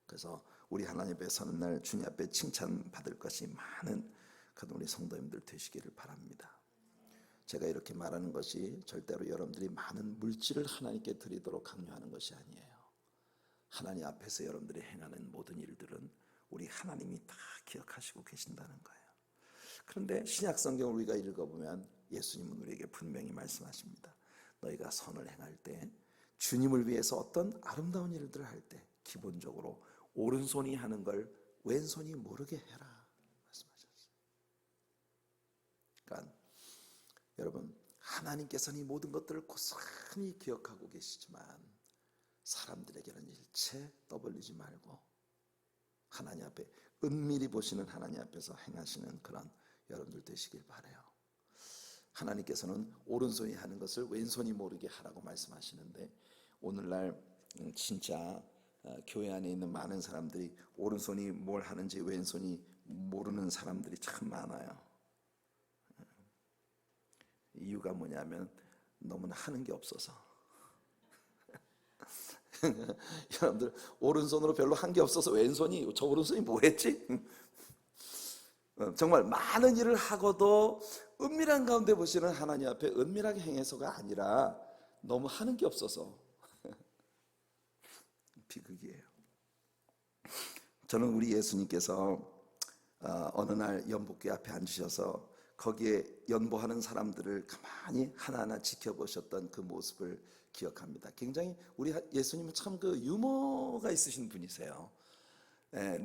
그래서 우리 하나님 앞에 서는 날 주님 앞에 칭찬받을 것이 많은 그런 우리 성도님들 되시기를 바랍니다. 제가 이렇게 말하는 것이 절대로 여러분들이 많은 물질을 하나님께 드리도록 강요하는 것이 아니에요. 하나님 앞에서 여러분들이 행하는 모든 일들은 우리 하나님이 다 기억하시고 계신다는 거예요. 그런데 신약 성경을 우리가 읽어보면 예수님은 우리에게 분명히 말씀하십니다. 너희가 선을 행할 때 주님을 위해서 어떤 아름다운 일들을 할 때 기본적으로 오른손이 하는 걸 왼손이 모르게 해라 말씀하셨어요. 그러니까 여러분, 하나님께서는 이 모든 것들을 고스란히 기억하고 계시지만 사람들에게는 일체 떠벌리지 말고 하나님 앞에 은밀히 보시는 하나님 앞에서 행하시는 그런 여러분들 되시길 바라요. 하나님께서는 오른손이 하는 것을 왼손이 모르게 하라고 말씀하시는데 오늘날 진짜 교회 안에 있는 많은 사람들이 오른손이 뭘 하는지 왼손이 모르는 사람들이 참 많아요. 이유가 뭐냐면 너무나 하는 게 없어서. 여러분들 오른손으로 별로 한 게 없어서 왼손이 저 오른손이 뭐 했지? 정말 많은 일을 하고도 은밀한 가운데 보시는 하나님 앞에 은밀하게 행해서가 아니라 너무 하는 게 없어서 비극이에요. 저는 우리 예수님께서 어느 날 연복궤 앞에 앉으셔서 거기에 연보하는 사람들을 가만히 하나하나 지켜보셨던 그 모습을 기억합니다. 굉장히 우리 예수님은 참 그 유머가 있으신 분이세요.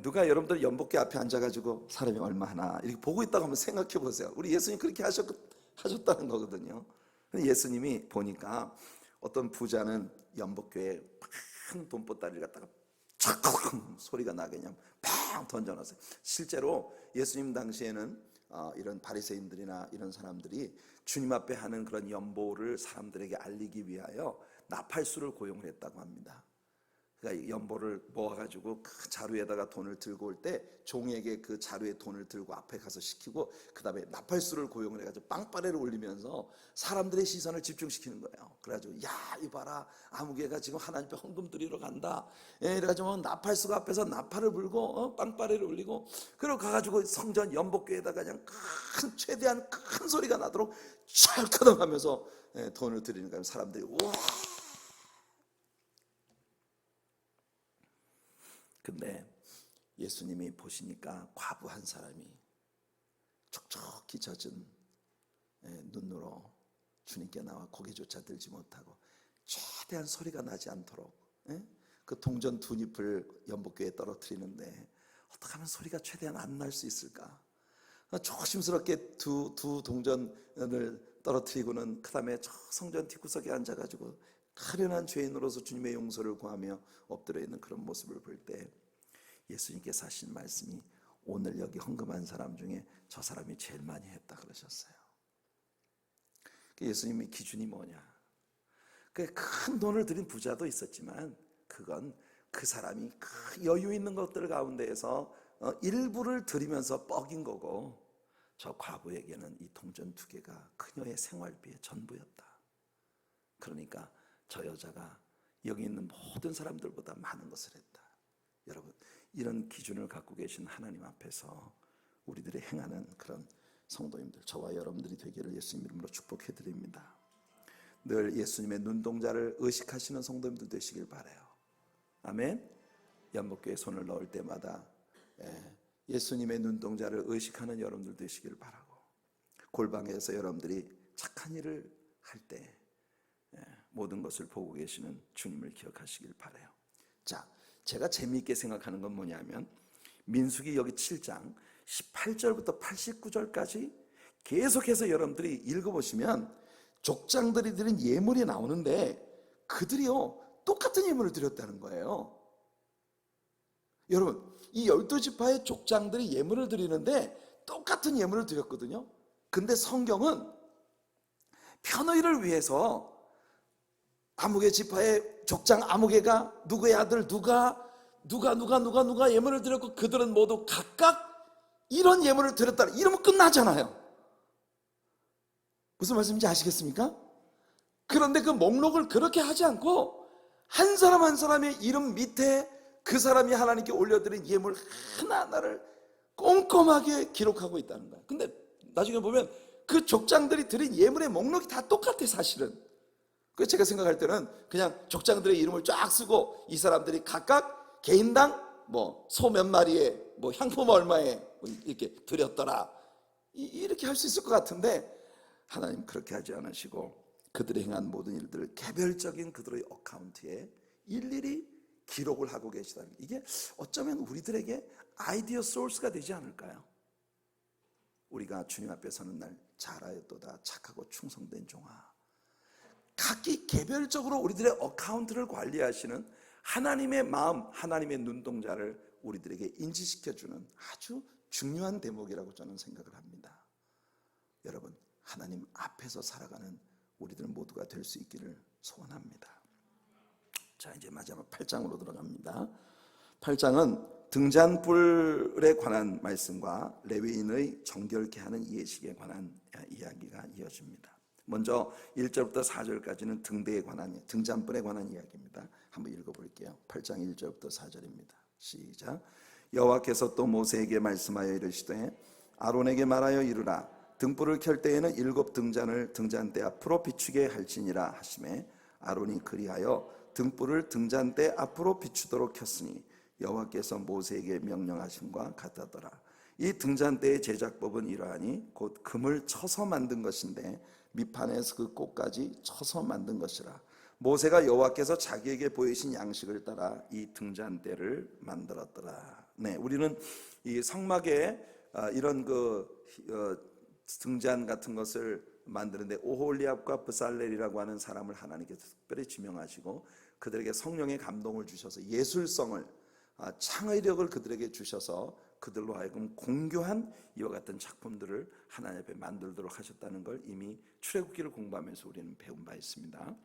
누가 여러분들 연복궤 앞에 앉아가지고 사람이 얼마나 이렇게 보고 있다고 한번 생각해 보세요. 우리 예수님 그렇게 하셨다는 거거든요. 예수님이 보니까 어떤 부자는 연복궤에 큰 돈보따리를 갖다가 촥 소리가 나게 그냥 팡 던져놨어요. 실제로 예수님 당시에는 이런 바리새인들이나 이런 사람들이 주님 앞에 하는 그런 연보를 사람들에게 알리기 위하여 나팔수를 고용을 했다고 합니다. 그러니까 연보를 모아가지고 그 자루에다가 돈을 들고 올 때 종에게 그 자루에 돈을 들고 앞에 가서 시키고 그 다음에 나팔수를 고용을 해가지고 빵빠레를 올리면서 사람들의 시선을 집중시키는 거예요. 그래가지고 야 이봐라 아무개가 지금 하나님 앞에 헌금 드리러 간다. 이래가지고 나팔수가 앞에서 나팔을 불고 빵빠레를 올리고 그리고 가가지고 성전 연복궤에다가 그냥 최대한 큰 소리가 나도록 찰커덩하면서 돈을 드리는 거예요. 사람들이 우와. 근데 예수님이 보시니까 과부 한 사람이 촉촉히 젖은 눈으로 주님께 나와 고개조차 들지 못하고 최대한 소리가 나지 않도록 그 동전 두 잎을 연복궤에 떨어뜨리는데 어떻게 하면 소리가 최대한 안 날 수 있을까? 조심스럽게 두 동전을 떨어뜨리고는 그 다음에 저 성전 뒷구석에 앉아가지고 가련한 죄인으로서 주님의 용서를 구하며 엎드려 있는 그런 모습을 볼 때 예수님께서 하신 말씀이 오늘 여기 헌금한 사람 중에 저 사람이 제일 많이 했다 그러셨어요. 예수님의 기준이 뭐냐? 큰 돈을 들인 부자도 있었지만 그건 그 사람이 그 여유 있는 것들 가운데에서 일부를 드리면서 뻑인 거고, 저 과부에게는 이 동전 2개가 그녀의 생활비의 전부였다. 그러니까 저 여자가 여기 있는 모든 사람들보다 많은 것을 했다. 여러분, 이런 기준을 갖고 계신 하나님 앞에서 우리들이 행하는 그런 성도님들, 저와 여러분들이 되기를 예수님 이름으로 축복해 드립니다. 늘 예수님의 눈동자를 의식하시는 성도님들 되시길 바라요. 아멘. 연복교에 손을 넣을 때마다 예수님의 눈동자를 의식하는 여러분들 되시길 바라고, 골방에서 여러분들이 착한 일을 할 때 모든 것을 보고 계시는 주님을 기억하시길 바라요. 자, 제가 재미있게 생각하는 건 뭐냐면, 민수기 여기 7장 18절부터 89절까지 계속해서 여러분들이 읽어보시면 족장들이 드린 예물이 나오는데 그들이요 똑같은 예물을 드렸다는 거예요. 여러분, 이 12지파의 족장들이 예물을 드리는데 똑같은 예물을 드렸거든요. 근데 성경은 편의를 위해서 아무개 지파의 족장 아무개가 누구의 아들 누가 예물을 드렸고 그들은 모두 각각 이런 예물을 드렸다 이러면 끝나잖아요. 무슨 말씀인지 아시겠습니까? 그런데 그 목록을 그렇게 하지 않고 한 사람 한 사람의 이름 밑에 그 사람이 하나님께 올려드린 예물 하나하나를 꼼꼼하게 기록하고 있다는 거예요. 근데 나중에 보면 그 족장들이 드린 예물의 목록이 다 똑같아 사실은. 그래서 제가 생각할 때는 그냥 족장들의 이름을 쫙 쓰고 이 사람들이 각각 개인당 소 몇 마리에 향품 얼마에 이렇게 드렸더라 이렇게 할 수 있을 것 같은데, 하나님 그렇게 하지 않으시고 그들이 행한 모든 일들을 개별적인 그들의 어카운트에 일일이 기록을 하고 계시다는 게, 이게 어쩌면 우리들에게 아이디어 소스가 되지 않을까요? 우리가 주님 앞에 서는 날 잘하였도다 착하고 충성된 종아. 각기 개별적으로 우리들의 어카운트를 관리하시는 하나님의 마음, 하나님의 눈동자를 우리들에게 인지시켜주는 아주 중요한 대목이라고 저는 생각을 합니다. 여러분, 하나님 앞에서 살아가는 우리들 모두가 될 수 있기를 소원합니다. 자, 이제 마지막 8장으로 들어갑니다. 8장은 등잔불에 관한 말씀과 레위인의 정결케 하는 예식에 관한 이야기가 이어집니다. 먼저 1절부터 4절까지는 등대에 관한, 등잔불에 관한 이야기입니다. 한번 읽어볼게요. 8장 1절부터 4절입니다. 시작. 여호와께서 또 모세에게 말씀하여 이르시되 아론에게 말하여 이르라. 등불을 켤 때에는 7 등잔을 등잔대 앞으로 비추게 할지니라 하시매 아론이 그리하여 등불을 등잔대 앞으로 비추도록 켰으니 여호와께서 모세에게 명령하심과 같았더라. 이 등잔대의 제작법은 이러하니 곧 금을 쳐서 만든 것인데 밑판에서 그 꼭까지 쳐서 만든 것이라. 모세가 여호와께서 자기에게 보이신 양식을 따라 이 등잔대를 만들었더라. 네, 우리는 이 성막에 이런 등잔 같은 것을 만드는데 오홀리압과 브살렐이라고 하는 사람을 하나님께서 특별히 지명하시고 그들에게 성령의 감동을 주셔서 예술성을, 창의력을 그들에게 주셔서 그들로 하여금 공교한 이와 같은 작품들을 하나님 앞에 만들도록 하셨다는 걸 이미 출애굽기를 공부하면서 우리는 배운 바 있습니다.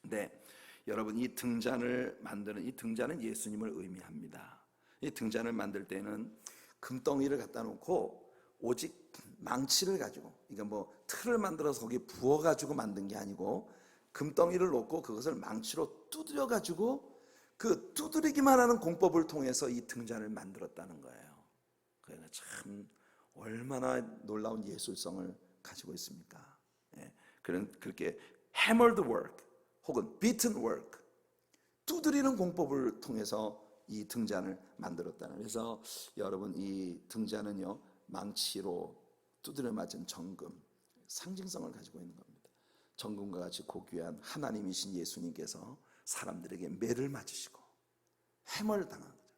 네, 여러분, 이 등잔을 만드는 이 등잔은 예수님을 의미합니다. 이 등잔을 만들 때는 금덩이를 갖다 놓고 오직 망치를 가지고, 그러니까 틀을 만들어서 거기에 부어가지고 만든 게 아니고 금덩이를 놓고 그것을 망치로 두드려 가지고 그 두드리기만 하는 공법을 통해서 이 등잔을 만들었다는 거예요. 그러니까 참 얼마나 놀라운 예술성을 가지고 있습니까? 예, 그렇게 hammered work 혹은 beaten work, 두드리는 공법을 통해서 이 등잔을 만들었다는. 그래서 여러분, 이 등잔은요 망치로 두드려 맞은 정금, 상징성을 가지고 있는 겁니다. 정금과 같이 고귀한 하나님이신 예수님께서 사람들에게 매를 맞으시고 해머를 당한 거죠.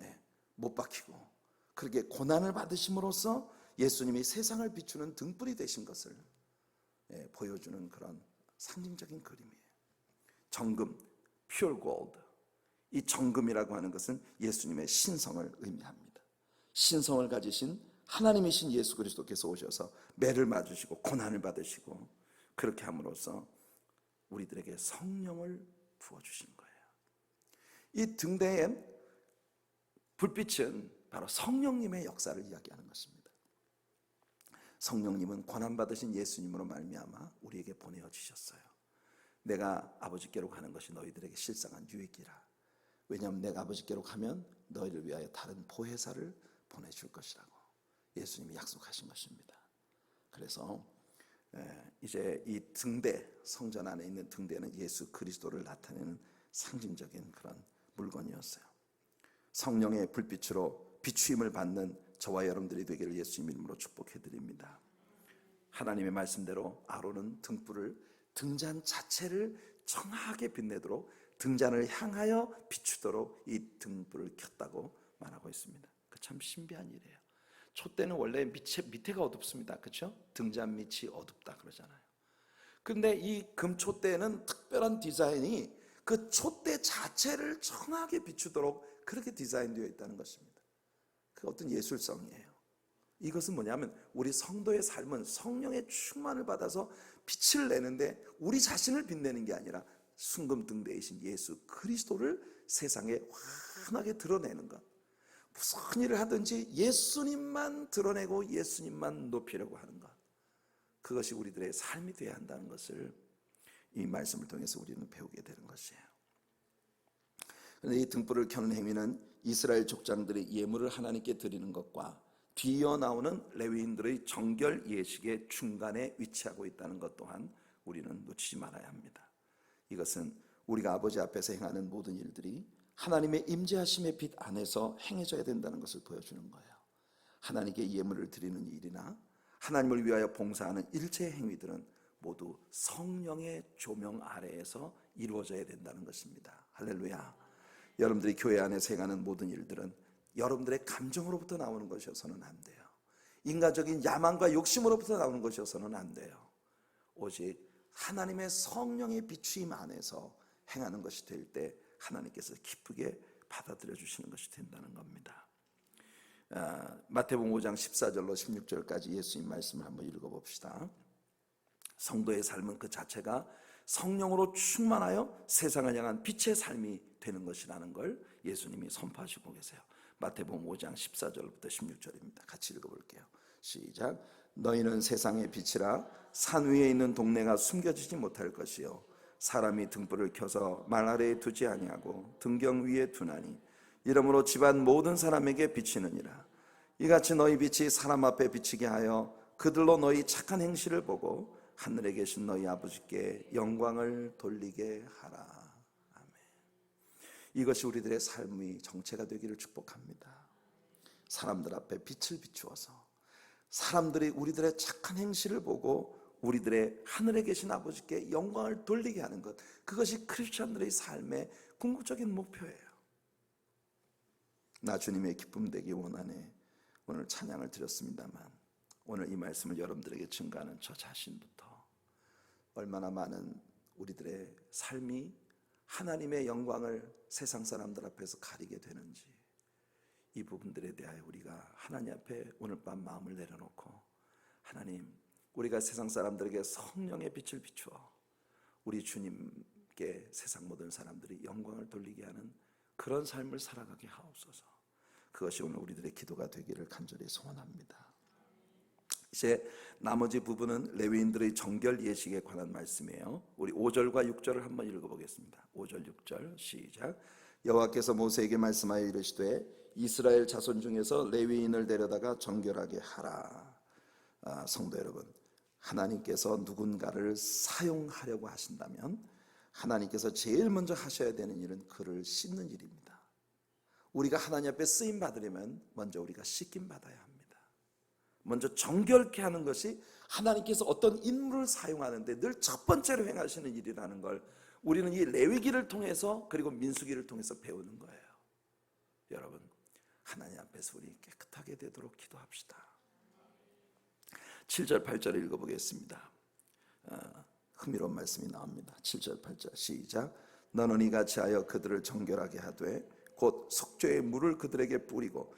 예, 못 박히고 그렇게 고난을 받으심으로써 예수님이 세상을 비추는 등불이 되신 것을 보여주는 그런 상징적인 그림이에요. 정금, pure gold, 이 정금이라고 하는 것은 예수님의 신성을 의미합니다. 신성을 가지신 하나님이신 예수 그리스도께서 오셔서 매를 맞으시고 고난을 받으시고 그렇게 함으로써 우리들에게 성령을 부어주신 거예요. 이 등대의 불빛은 바로 성령님의 역사를 이야기하는 것입니다. 성령님은 고난받으신 예수님으로 말미암아 우리에게 보내어 주셨어요. 내가 아버지께로 가는 것이 너희들에게 실상한 유익이라. 왜냐하면 내가 아버지께로 가면 너희를 위하여 다른 보혜사를 보내줄 것이라고 예수님이 약속하신 것입니다. 그래서 이제 이 등대, 성전 안에 있는 등대는 예수 그리스도를 나타내는 상징적인 그런 물건이었어요. 성령의 불빛으로 비추임을 받는 저와 여러분들이 되기를 예수님 이름으로 축복해 드립니다. 하나님의 말씀대로 아론은 등불을 등잔 자체를 청하게 빛내도록 등잔을 향하여 비추도록 이 등불을 켰다고 말하고 있습니다. 그 참 신비한 일이에요. 촛대는 원래 밑에가 어둡습니다. 그렇죠? 등잔 밑이 어둡다 그러잖아요. 근데 이 금촛대는 특별한 디자인이 그 촛대 자체를 청하게 비추도록 그렇게 디자인되어 있다는 것입니다. 그 어떤 예술성이에요. 이것은 뭐냐면 우리 성도의 삶은 성령의 충만을 받아서 빛을 내는데 우리 자신을 빛내는 게 아니라 순금등대이신 예수 그리스도를 세상에 환하게 드러내는 것. 무슨 일을 하든지 예수님만 드러내고 예수님만 높이려고 하는 것. 그것이 우리들의 삶이 되어야 한다는 것을 이 말씀을 통해서 우리는 배우게 되는 것이에요. 그런데 이 등불을 켜는 행위는 이스라엘 족장들의 예물을 하나님께 드리는 것과 뒤이어 나오는 레위인들의 정결 예식의 중간에 위치하고 있다는 것 또한 우리는 놓치지 말아야 합니다. 이것은 우리가 아버지 앞에서 행하는 모든 일들이 하나님의 임재하심의 빛 안에서 행해져야 된다는 것을 보여주는 거예요. 하나님께 예물을 드리는 일이나 하나님을 위하여 봉사하는 일체의 행위들은 모두 성령의 조명 아래에서 이루어져야 된다는 것입니다. 할렐루야. 여러분들이 교회 안에서 행하는 모든 일들은 여러분들의 감정으로부터 나오는 것이어서는 안 돼요. 인간적인 야망과 욕심으로부터 나오는 것이어서는 안 돼요. 오직 하나님의 성령의 비추임 안에서 행하는 것이 될 때 하나님께서 기쁘게 받아들여 주시는 것이 된다는 겁니다. 마태복음 5장 14절로 16절까지 예수님 말씀을 한번 읽어봅시다. 성도의 삶은 그 자체가 성령으로 충만하여 세상을 향한 빛의 삶이 되는 것이라는 걸 예수님이 선포하시고 계세요. 마태복음 5장 14절부터 16절입니다. 같이 읽어볼게요. 시작. 너희는 세상의 빛이라. 산 위에 있는 동네가 숨겨지지 못할 것이요 사람이 등불을 켜서 말 아래에 두지 아니하고 등경 위에 두나니 이러므로 집안 모든 사람에게 비치느니라. 이같이 너희 빛이 사람 앞에 비치게 하여 그들로 너희 착한 행실을 보고 하늘에 계신 너희 아버지께 영광을 돌리게 하라. 아멘. 이것이 우리들의 삶의 정체가 되기를 축복합니다. 사람들 앞에 빛을 비추어서 사람들이 우리들의 착한 행실을 보고 우리들의 하늘에 계신 아버지께 영광을 돌리게 하는 것, 그것이 크리스천들의 삶의 궁극적인 목표예요. 나 주님의 기쁨 되기 원하네. 오늘 찬양을 드렸습니다만 오늘 이 말씀을 여러분들에게 증가하는 저 자신부터 얼마나 많은 우리들의 삶이 하나님의 영광을 세상 사람들 앞에서 가리게 되는지, 이 부분들에 대하여 우리가 하나님 앞에 오늘 밤 마음을 내려놓고, 하나님, 우리가 세상 사람들에게 성령의 빛을 비추어 우리 주님께 세상 모든 사람들이 영광을 돌리게 하는 그런 삶을 살아가게 하옵소서. 그것이 오늘 우리들의 기도가 되기를 간절히 소원합니다. 이제 나머지 부분은 레위인들의 정결 예식에 관한 말씀이에요. 우리 5절과 6절을 한번 읽어보겠습니다. 5절 6절 시작. 여호와께서 모세에게 말씀하여 이르시되 이스라엘 자손 중에서 레위인을 데려다가 정결하게 하라. 성도 여러분, 하나님께서 누군가를 사용하려고 하신다면 하나님께서 제일 먼저 하셔야 되는 일은 그를 씻는 일입니다. 우리가 하나님 앞에 쓰임 받으려면 먼저 우리가 씻김 받아야 합니다. 먼저 정결케 하는 것이 하나님께서 어떤 인물을 사용하는데 늘 첫 번째로 행하시는 일이라는 걸 우리는 이 레위기를 통해서 그리고 민수기를 통해서 배우는 거예요. 여러분, 하나님 앞에서 우리 깨끗하게 되도록 기도합시다. 7절 8절을 읽어보겠습니다. 흥미로운 말씀이 나옵니다. 7절 8절 시작. 너는 이같이 하여 그들을 정결하게 하되 곧 속죄의 물을 그들에게 뿌리고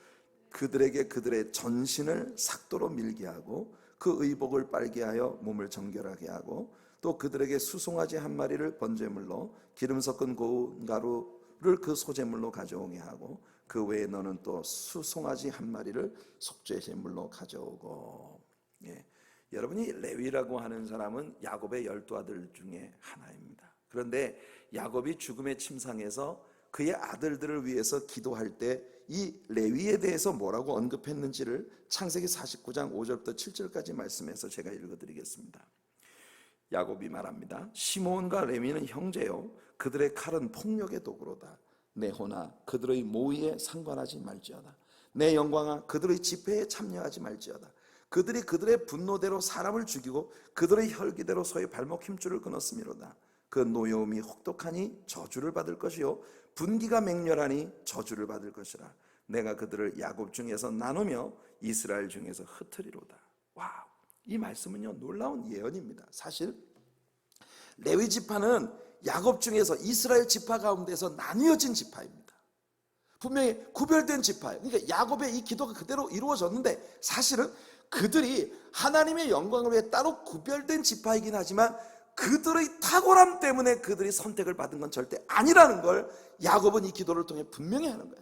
그들에게 그들의 전신을 삭도로 밀게 하고 그 의복을 빨게 하여 몸을 정결하게 하고 또 그들에게 수송아지 한 마리를 번제물로 기름 섞은 고운 가루를 그 소제물로 가져오게 하고 그 외에 너는 또 수송아지 한 마리를 속죄제물로 가져오고. 예. 여러분이 레위라고 하는 사람은 야곱의 12아들 중에 하나입니다. 그런데 야곱이 죽음의 침상에서 그의 아들들을 위해서 기도할 때 이 레위에 대해서 뭐라고 언급했는지를 창세기 49장 5절부터 7절까지 말씀해서 제가 읽어드리겠습니다. 야곱이 말합니다. 시므온과 레위는 형제요 그들의 칼은 폭력의 도구로다. 내 호나 그들의 모의에 상관하지 말지어다. 내 영광아 그들의 집회에 참여하지 말지어다. 그들이 그들의 분노대로 사람을 죽이고 그들의 혈기대로 소의 발목 힘줄을 끊었음이로다. 그 노여움이 혹독하니 저주를 받을 것이요 분기가 맹렬하니 저주를 받을 것이라. 내가 그들을 야곱 중에서 나누며 이스라엘 중에서 흩으리로다. 와우, 이 말씀은요 놀라운 예언입니다. 사실 레위 지파는 야곱 중에서 이스라엘 지파 가운데서 나뉘어진 지파입니다. 분명히 구별된 지파예요. 그러니까 야곱의 이 기도가 그대로 이루어졌는데 사실은 그들이 하나님의 영광을 위해 따로 구별된 지파이긴 하지만 그들의 탁월함 때문에 그들이 선택을 받은 건 절대 아니라는 걸 야곱은 이 기도를 통해 분명히 하는 거예요.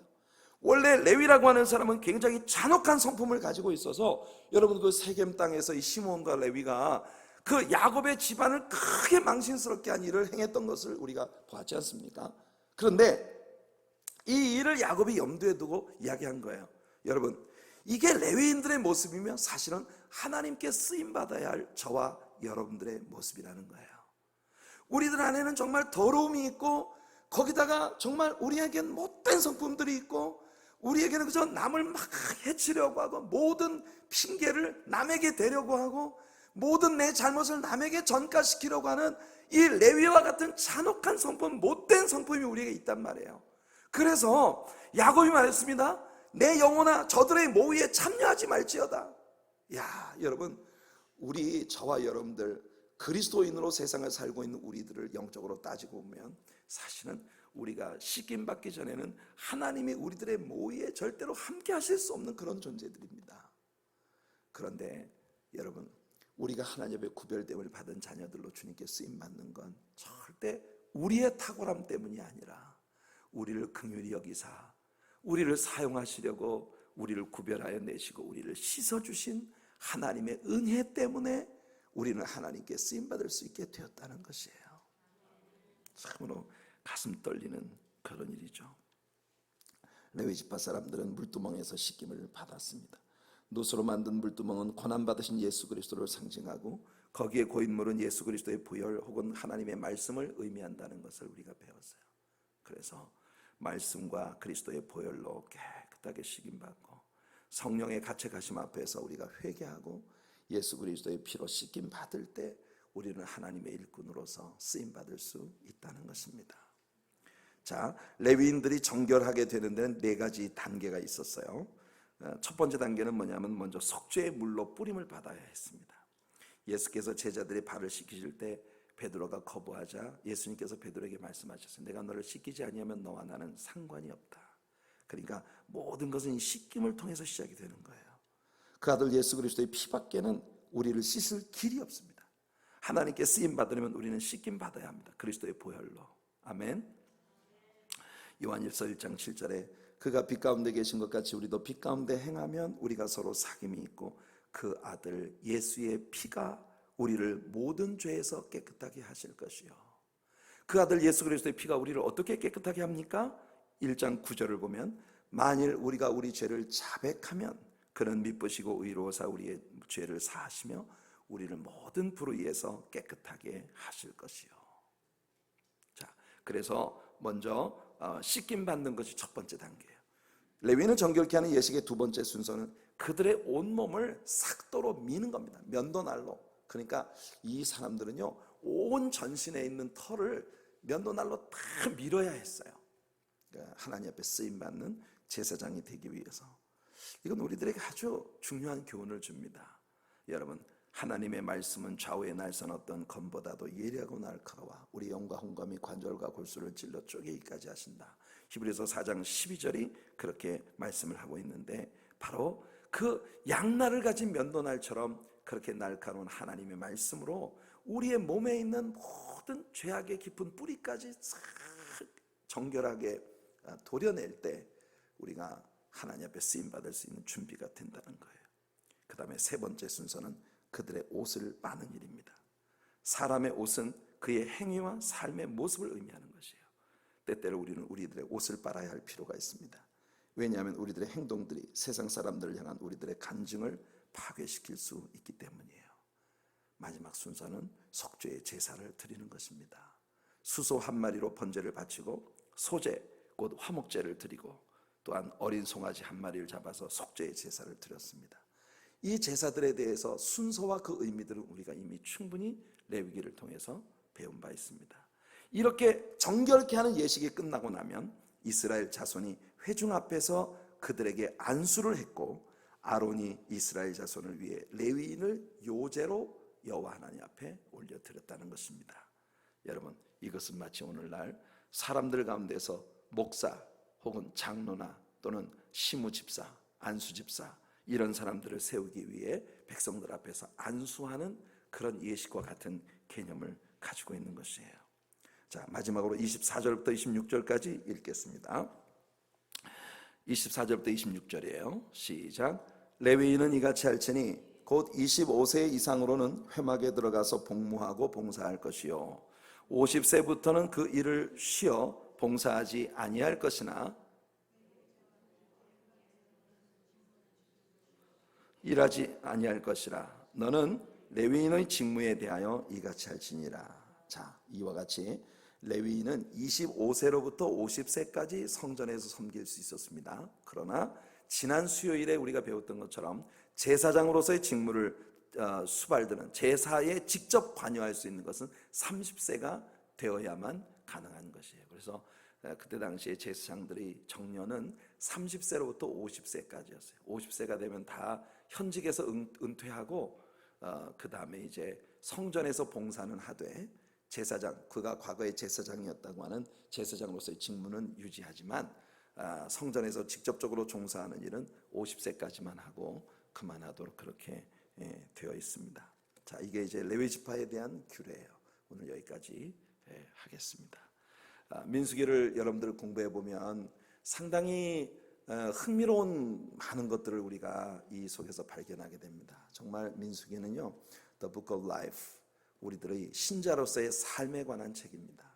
원래 레위라고 하는 사람은 굉장히 잔혹한 성품을 가지고 있어서 여러분 그 세겜 땅에서 이 시므온과 레위가 그 야곱의 집안을 크게 망신스럽게 한 일을 행했던 것을 우리가 보았지 않습니까? 그런데 이 일을 야곱이 염두에 두고 이야기한 거예요. 여러분 이게 레위인들의 모습이면 사실은 하나님께 쓰임받아야 할 저와 여러분들의 모습이라는 거예요. 우리들 안에는 정말 더러움이 있고 거기다가 정말 우리에겐 못된 성품들이 있고 우리에게는 그저 남을 막 해치려고 하고 모든 핑계를 남에게 대려고 하고 모든 내 잘못을 남에게 전가시키려고 하는 이 레위와 같은 잔혹한 성품, 못된 성품이 우리에게 있단 말이에요. 그래서 야곱이 말했습니다. 내 영혼아 저들의 모의에 참여하지 말지어다. 야, 여러분 우리 저와 여러분들 그리스도인으로 세상을 살고 있는 우리들을 영적으로 따지고 보면 사실은 우리가 씻김 받기 전에는 하나님이 우리들의 모의에 절대로 함께 하실 수 없는 그런 존재들입니다. 그런데 여러분 우리가 하나님의 구별됨을 받은 자녀들로 주님께 쓰임받는 건 절대 우리의 탁월함 때문이 아니라 우리를 긍휼히 여기사 우리를 사용하시려고 우리를 구별하여 내시고 우리를 씻어주신 하나님의 은혜 때문에 우리는 하나님께 쓰임받을 수 있게 되었다는 것이에요. 참으로 가슴 떨리는 그런 일이죠. 레위 지파 사람들은 물두멍에서 씻김을 받았습니다. 노소로 만든 물두멍은 고난받으신 예수 그리스도를 상징하고 거기에 고인물은 예수 그리스도의 보혈 혹은 하나님의 말씀을 의미한다는 것을 우리가 배웠어요. 그래서 말씀과 그리스도의 보혈로 깨끗하게 씻김받고 성령의 가책하심 앞에서 우리가 회개하고 예수 그리스도의 피로 씻김 받을 때 우리는 하나님의 일꾼으로서 쓰임받을 수 있다는 것입니다. 자, 레위인들이 정결하게 되는 데는 4가지 단계가 있었어요. 첫 번째 단계는 뭐냐면 먼저 속죄의 물로 뿌림을 받아야 했습니다. 예수께서 제자들의 발을 씻기실 때 베드로가 거부하자 예수님께서 베드로에게 말씀하셨어요. 내가 너를 씻기지 아니하면 너와 나는 상관이 없다. 그러니까 모든 것은 이 씻김을 통해서 시작이 되는 거예요. 그 아들 예수 그리스도의 피밖에는 우리를 씻을 길이 없습니다. 하나님께 쓰임 받으려면 우리는 씻김 받아야 합니다. 그리스도의 보혈로. 아멘. 요한일서 1장 7절에 그가 빛 가운데 계신 것 같이 우리도 빛 가운데 행하면 우리가 서로 사귐이 있고 그 아들 예수의 피가 우리를 모든 죄에서 깨끗하게 하실 것이요. 그 아들 예수 그리스도의 피가 우리를 어떻게 깨끗하게 합니까? 1장 9절을 보면 만일 우리가 우리 죄를 자백하면 그는 미쁘시고 의로우사 우리의 죄를 사하시며 우리를 모든 불의에서 깨끗하게 하실 것이요. 자, 그래서 먼저 씻김 받는 것이 첫 번째 단계예요. 레위인을 정결케 하는 예식의 두 번째 순서는 그들의 온몸을 삭도로 미는 겁니다. 면도날로. 그러니까 이 사람들은요 온 전신에 있는 털을 면도날로 다 밀어야 했어요. 그러니까 하나님 앞에 쓰임받는 제사장이 되기 위해서. 이건 우리들에게 아주 중요한 교훈을 줍니다. 여러분, 하나님의 말씀은 좌우에 날선 어떤 검보다도 예리하고 날카로워 우리 영과 혼감이 관절과 골수를 찔러 쪼개기까지 하신다. 히브리서 4장 12절이 그렇게 말씀을 하고 있는데, 바로 그 양날을 가진 면도날처럼 그렇게 날카로운 하나님의 말씀으로 우리의 몸에 있는 모든 죄악의 깊은 뿌리까지 싹 정결하게 도려낼 때 우리가 하나님 앞에 쓰임받을 수 있는 준비가 된다는 거예요. 그 다음에 세 번째 순서는 그들의 옷을 빠는 일입니다. 사람의 옷은 그의 행위와 삶의 모습을 의미하는 것이에요. 때때로 우리는 우리들의 옷을 빨아야 할 필요가 있습니다. 왜냐하면 우리들의 행동들이 세상 사람들을 향한 우리들의 간증을 파괴시킬 수 있기 때문이에요. 마지막 순서는 속죄의 제사를 드리는 것입니다. 수소 한 마리로 번제를 바치고 소제 곧 화목제를 드리고 또한 어린 송아지 한 마리를 잡아서 속죄의 제사를 드렸습니다. 이 제사들에 대해서 순서와 그 의미들은 우리가 이미 충분히 레위기를 통해서 배운 바 있습니다. 이렇게 정결케 하는 예식이 끝나고 나면 이스라엘 자손이 회중 앞에서 그들에게 안수를 했고, 아론이 이스라엘 자손을 위해 레위인을 요제로 여호와 하나님 앞에 올려드렸다는 것입니다. 여러분, 이것은 마치 오늘날 사람들 가운데서 목사 혹은 장로나 또는 시무집사, 안수집사 이런 사람들을 세우기 위해 백성들 앞에서 안수하는 그런 예식과 같은 개념을 가지고 있는 것이에요. 자, 마지막으로 24절부터 26절까지 읽겠습니다. 24절부터 26절이에요. 시작. 레위인은 이같이 할지니 곧 25세 이상으로는 회막에 들어가서 복무하고 봉사할 것이요 50세부터는 그 일을 쉬어 봉사하지 아니할 것이나 일하지 아니할 것이라. 너는 레위인의 직무에 대하여 이같이 할지니라. 자, 이와 같이 레위인은 25세로부터 50세까지 성전에서 섬길 수 있었습니다. 그러나 지난 수요일에 우리가 배웠던 것처럼 제사장으로서의 직무를 수발드는 제사에 직접 관여할 수 있는 것은 30세가 되어야만 가능한 것이에요. 그래서 그때 당시에 제사장들이 정년은 30세로부터 50세까지였어요. 50세가 되면 다 현직에서 은퇴하고 그 다음에 이제 성전에서 봉사는 하되, 제사장, 그가 과거에 제사장이었다고 하는 제사장으로서의 직무는 유지하지만 성전에서 직접적으로 종사하는 일은 50세까지만 하고 그만하도록 그렇게 되어 있습니다. 자, 이게 이제 레위 지파에 대한 규례예요. 오늘 여기까지 하겠습니다. 민수기를 여러분들 공부해 보면 상당히 흥미로운 많은 것들을 우리가 이 속에서 발견하게 됩니다. 정말 민수기는요, The Book of Life, 우리들의 신자로서의 삶에 관한 책입니다.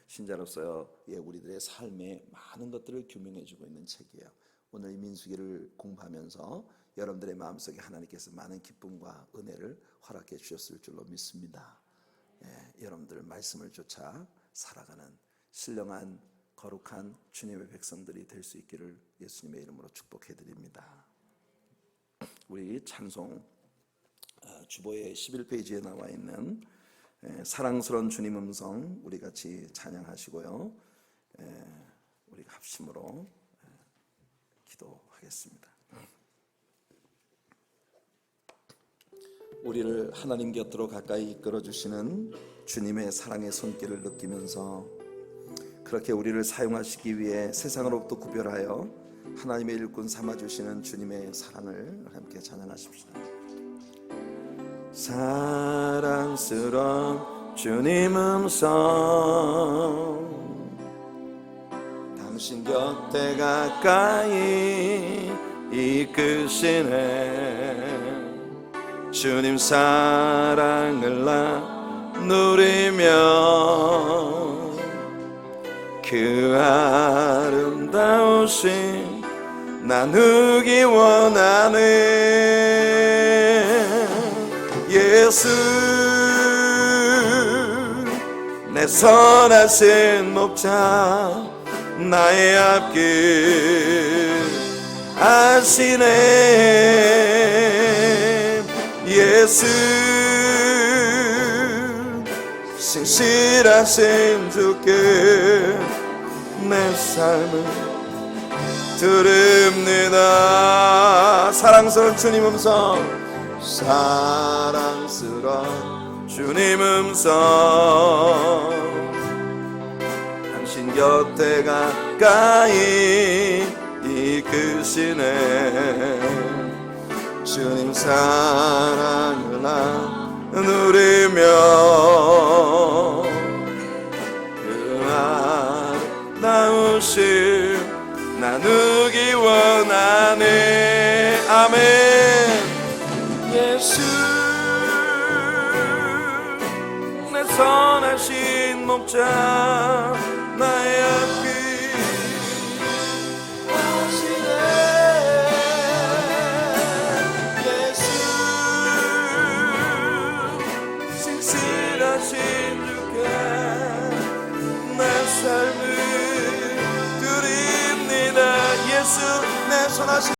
신자로서의 우리들의 삶에 많은 것들을 규명해주고 있는 책이에요. 오늘 이 민수기를 공부하면서 여러분들의 마음속에 하나님께서 많은 기쁨과 은혜를 허락해 주셨을 줄로 믿습니다. 여러분들 말씀을 쫓아 살아가는 신령한 거룩한 주님의 백성들이 될 수 있기를 예수님의 이름으로 축복해 드립니다. 우리 찬송 주보의 11페이지에 나와 있는 사랑스러운 주님 음성 우리 같이 찬양하시고요, 우리가 합심으로 기도하겠습니다. 우리를 하나님 곁으로 가까이 이끌어주시는 주님의 사랑의 손길을 느끼면서 그렇게 우리를 사용하시기 위해 세상으로부터 구별하여 하나님의 일꾼 삼아주시는 주님의 사랑을 함께 찬양하십시다. 사랑스러운 주님 음성, 당신 곁에 가까이 이끄시네. 주님 사랑을 나 누리며 그 아름다우신 나누기 원하네. 예수 내 선하신 목자 나의 앞길 아시네. 예수 신실하신 주께 내 삶을 드립니다. 사랑스러운 주님 음성, 사랑스러운 주님 음성 당신 곁에 가까이 이끄시네 주님 사랑을 누리며 그 아름다우심 나누기 원하네 아멘 예수 내 선하신 목자 나의 앞길 하시네 예수 신실하신 주께 내 삶을 드립니다 예수 내 선하신